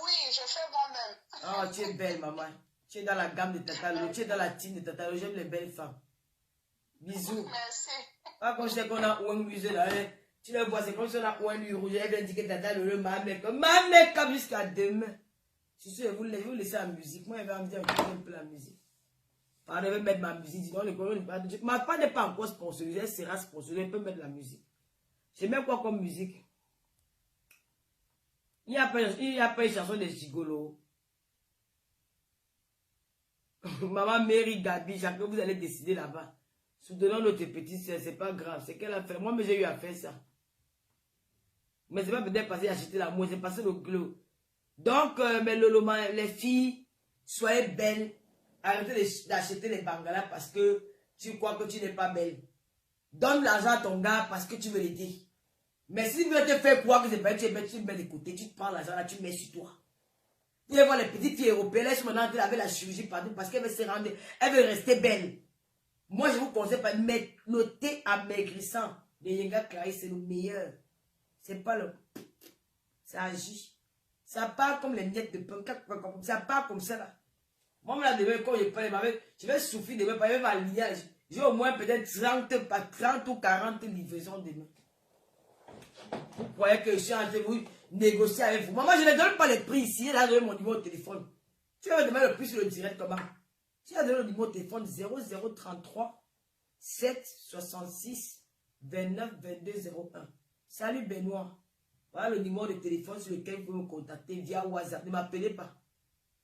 Oui, je fais moi-même. Oh, tu es belle, maman. Tu es dans la gamme de Tata Lo, tu es dans la team de Tata Lo. J'aime les belles femmes. Bisous. Merci. Pas comme je sais qu'on a un musée là. Tu le vois, c'est comme si on a un lui rouge. Elle vient dire que Tata Lo, ma make-up jusqu'à demain. Je suis sûr, vous laissez la musique. Moi, elle va me dire que j'aime peu la musique. Pardon, je vais mettre ma musique. Ma part n'est pas encore sponsorisée, elle sera sponsorisée. Elle peut mettre la musique. C'est même quoi comme musique? Il n'y a pas une chanson de Gigolo. Maman Mary, Gabi, chacun vous allez décider là-bas. Soutenons notre petite soeur, c'est pas grave. C'est qu'elle a fait. Moi, mais j'ai eu à faire ça. Mais c'est pas peut-être passé à acheter l'amour, c'est passé le glow. Donc, mais les filles, soyez belles. Arrêtez d'acheter les bangalas parce que tu crois que tu n'es pas belle. Donne l'argent à ton gars parce que tu veux l'aider. Mais si tu veux te faire croire que c'est belle, tu es belle, tu es belle écouter, tu te prends l'argent là, tu mets sur toi. Vous allez voir les petites filles européennes, elles sont maintenant avec la chirurgie partout parce qu'elle veut se rendre, elle veut rester belle. Moi, je vous conseille pas de mettre le thé amaigrissant de Yenga Clary, c'est le meilleur. C'est pas le... Ça agit. Ça part comme les miettes de pain. Ça part comme ça là. Moi, là, demain, quand je parle, je vais souffrir demain, parce que je vais aligner. J'ai au moins peut-être 30 ou 40 livraisons demain. Vous croyez que je suis en train de vous négocier avec vous. Maman, je ne donne pas les prix ici. Là, je donne mon numéro de téléphone. Tu vas me demander le prix sur le direct comment? Tu vas donner le numéro de téléphone 0033 7 66 29 22 01. Salut Benoît. Voilà le numéro de téléphone sur lequel vous pouvez me contacter via WhatsApp. Ne m'appelez pas.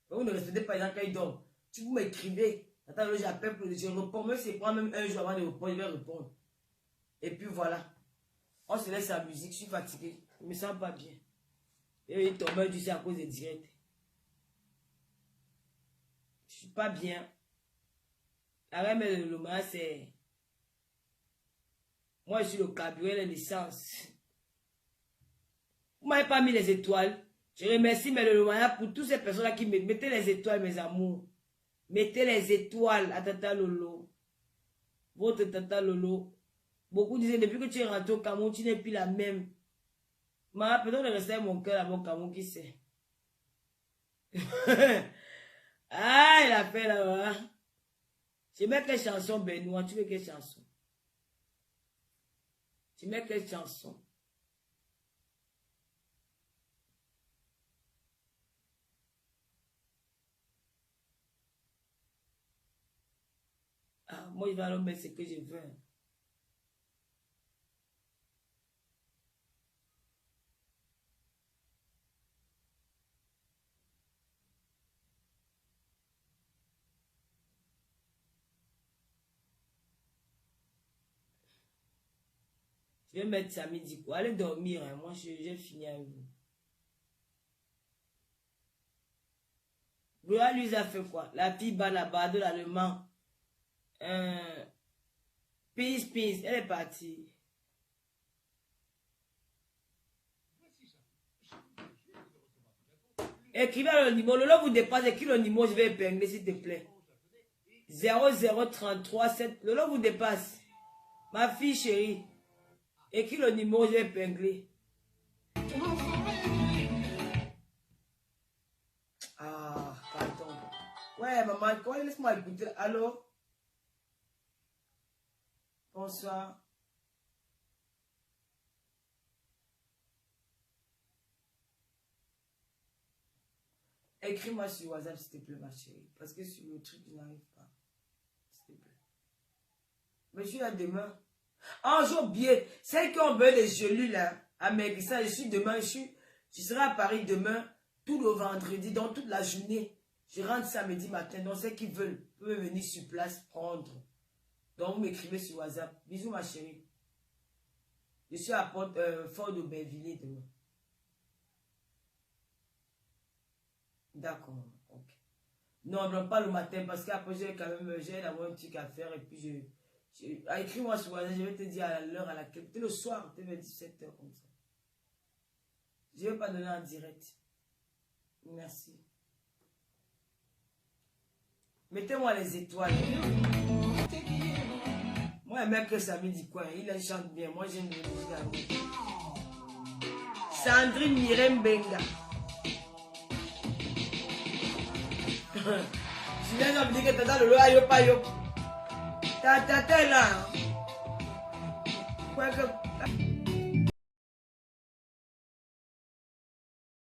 Vous ne respectez pas les gens quand ils dorment. Si vous m'écrivez, attends, j'appelle, je réponds. Même si je prends même un jour avant de répondre, je vais répondre. Et puis voilà. On se laisse la musique, je suis fatigué. Je ne me sens pas bien. Et il tombe, tu sais, à cause des directs. Je ne suis pas bien. La reine de l'Oma, c'est... Moi, je suis le carburant de l'essence. Vous ne m'avez pas mis les étoiles. Je remercie mais le Lomaya pour toutes ces personnes-là qui me mettez les étoiles, mes amours. Mettez les étoiles à Tata Lolo. Votre Tata Lolo. Beaucoup disaient, depuis que tu es rentré au Cameroun, tu n'es plus la même. Ma peut-être de rester mon cœur là-bas au Cameroun, qui sait. Ah, il a fait là-bas. Je mets quelle chanson, Benoît? Tu veux quelle chanson? Tu mets quelle chanson? Ah, moi, je vais alors mettre ce que je veux. Je vais mettre ça midi. Allez dormir, hein. Moi, j'ai fini avec vous. Gloria lui a fait quoi? La fille bat là-bas de l'allemand. Peace, elle est partie. Écrivez le numéro. Lolo vous dépasse. Écris le numéro, je vais épingler s'il te plaît. 0033 7. Lolo vous dépasse. Ma fille chérie. Écris le numéro, je vais épingler. Ah, pardon. Ouais, maman, laisse-moi écouter. Allô? Bonsoir. Écris-moi sur WhatsApp, s'il te plaît, ma chérie. Parce que sur le truc, je n'arrive pas. S'il te plaît. Mais je suis là demain. Ah, j'ai oublié. Celles qui ont besoin des gelus, là, à Maigrissan, je suis demain, je serai à Paris demain, tout le vendredi, donc toute la journée. Je rentre samedi matin. Donc, ceux qui veulent peuvent venir sur place prendre. Donc, vous m'écrivez sur WhatsApp. Bisous, ma chérie. Je suis à Fort d'Aubervilliers demain. D'accord, ok. Non, non, pas le matin, parce qu'après, j'ai quand même, j'ai d'abord un truc à faire, et puis écris-moi sur WhatsApp, je vais te dire à l'heure à laquelle, peut-être le soir, peut-être vers 17h comme ça. Je ne vais pas donner en direct. Merci. Mettez-moi les étoiles. Moi, un mec que ça me dit quoi? Il chante bien. Moi, j'aime les musiques. Sandrine Mirembenga. Je viens de me dire que Tata Lolo a yo pa yo. Tata là. Quoi que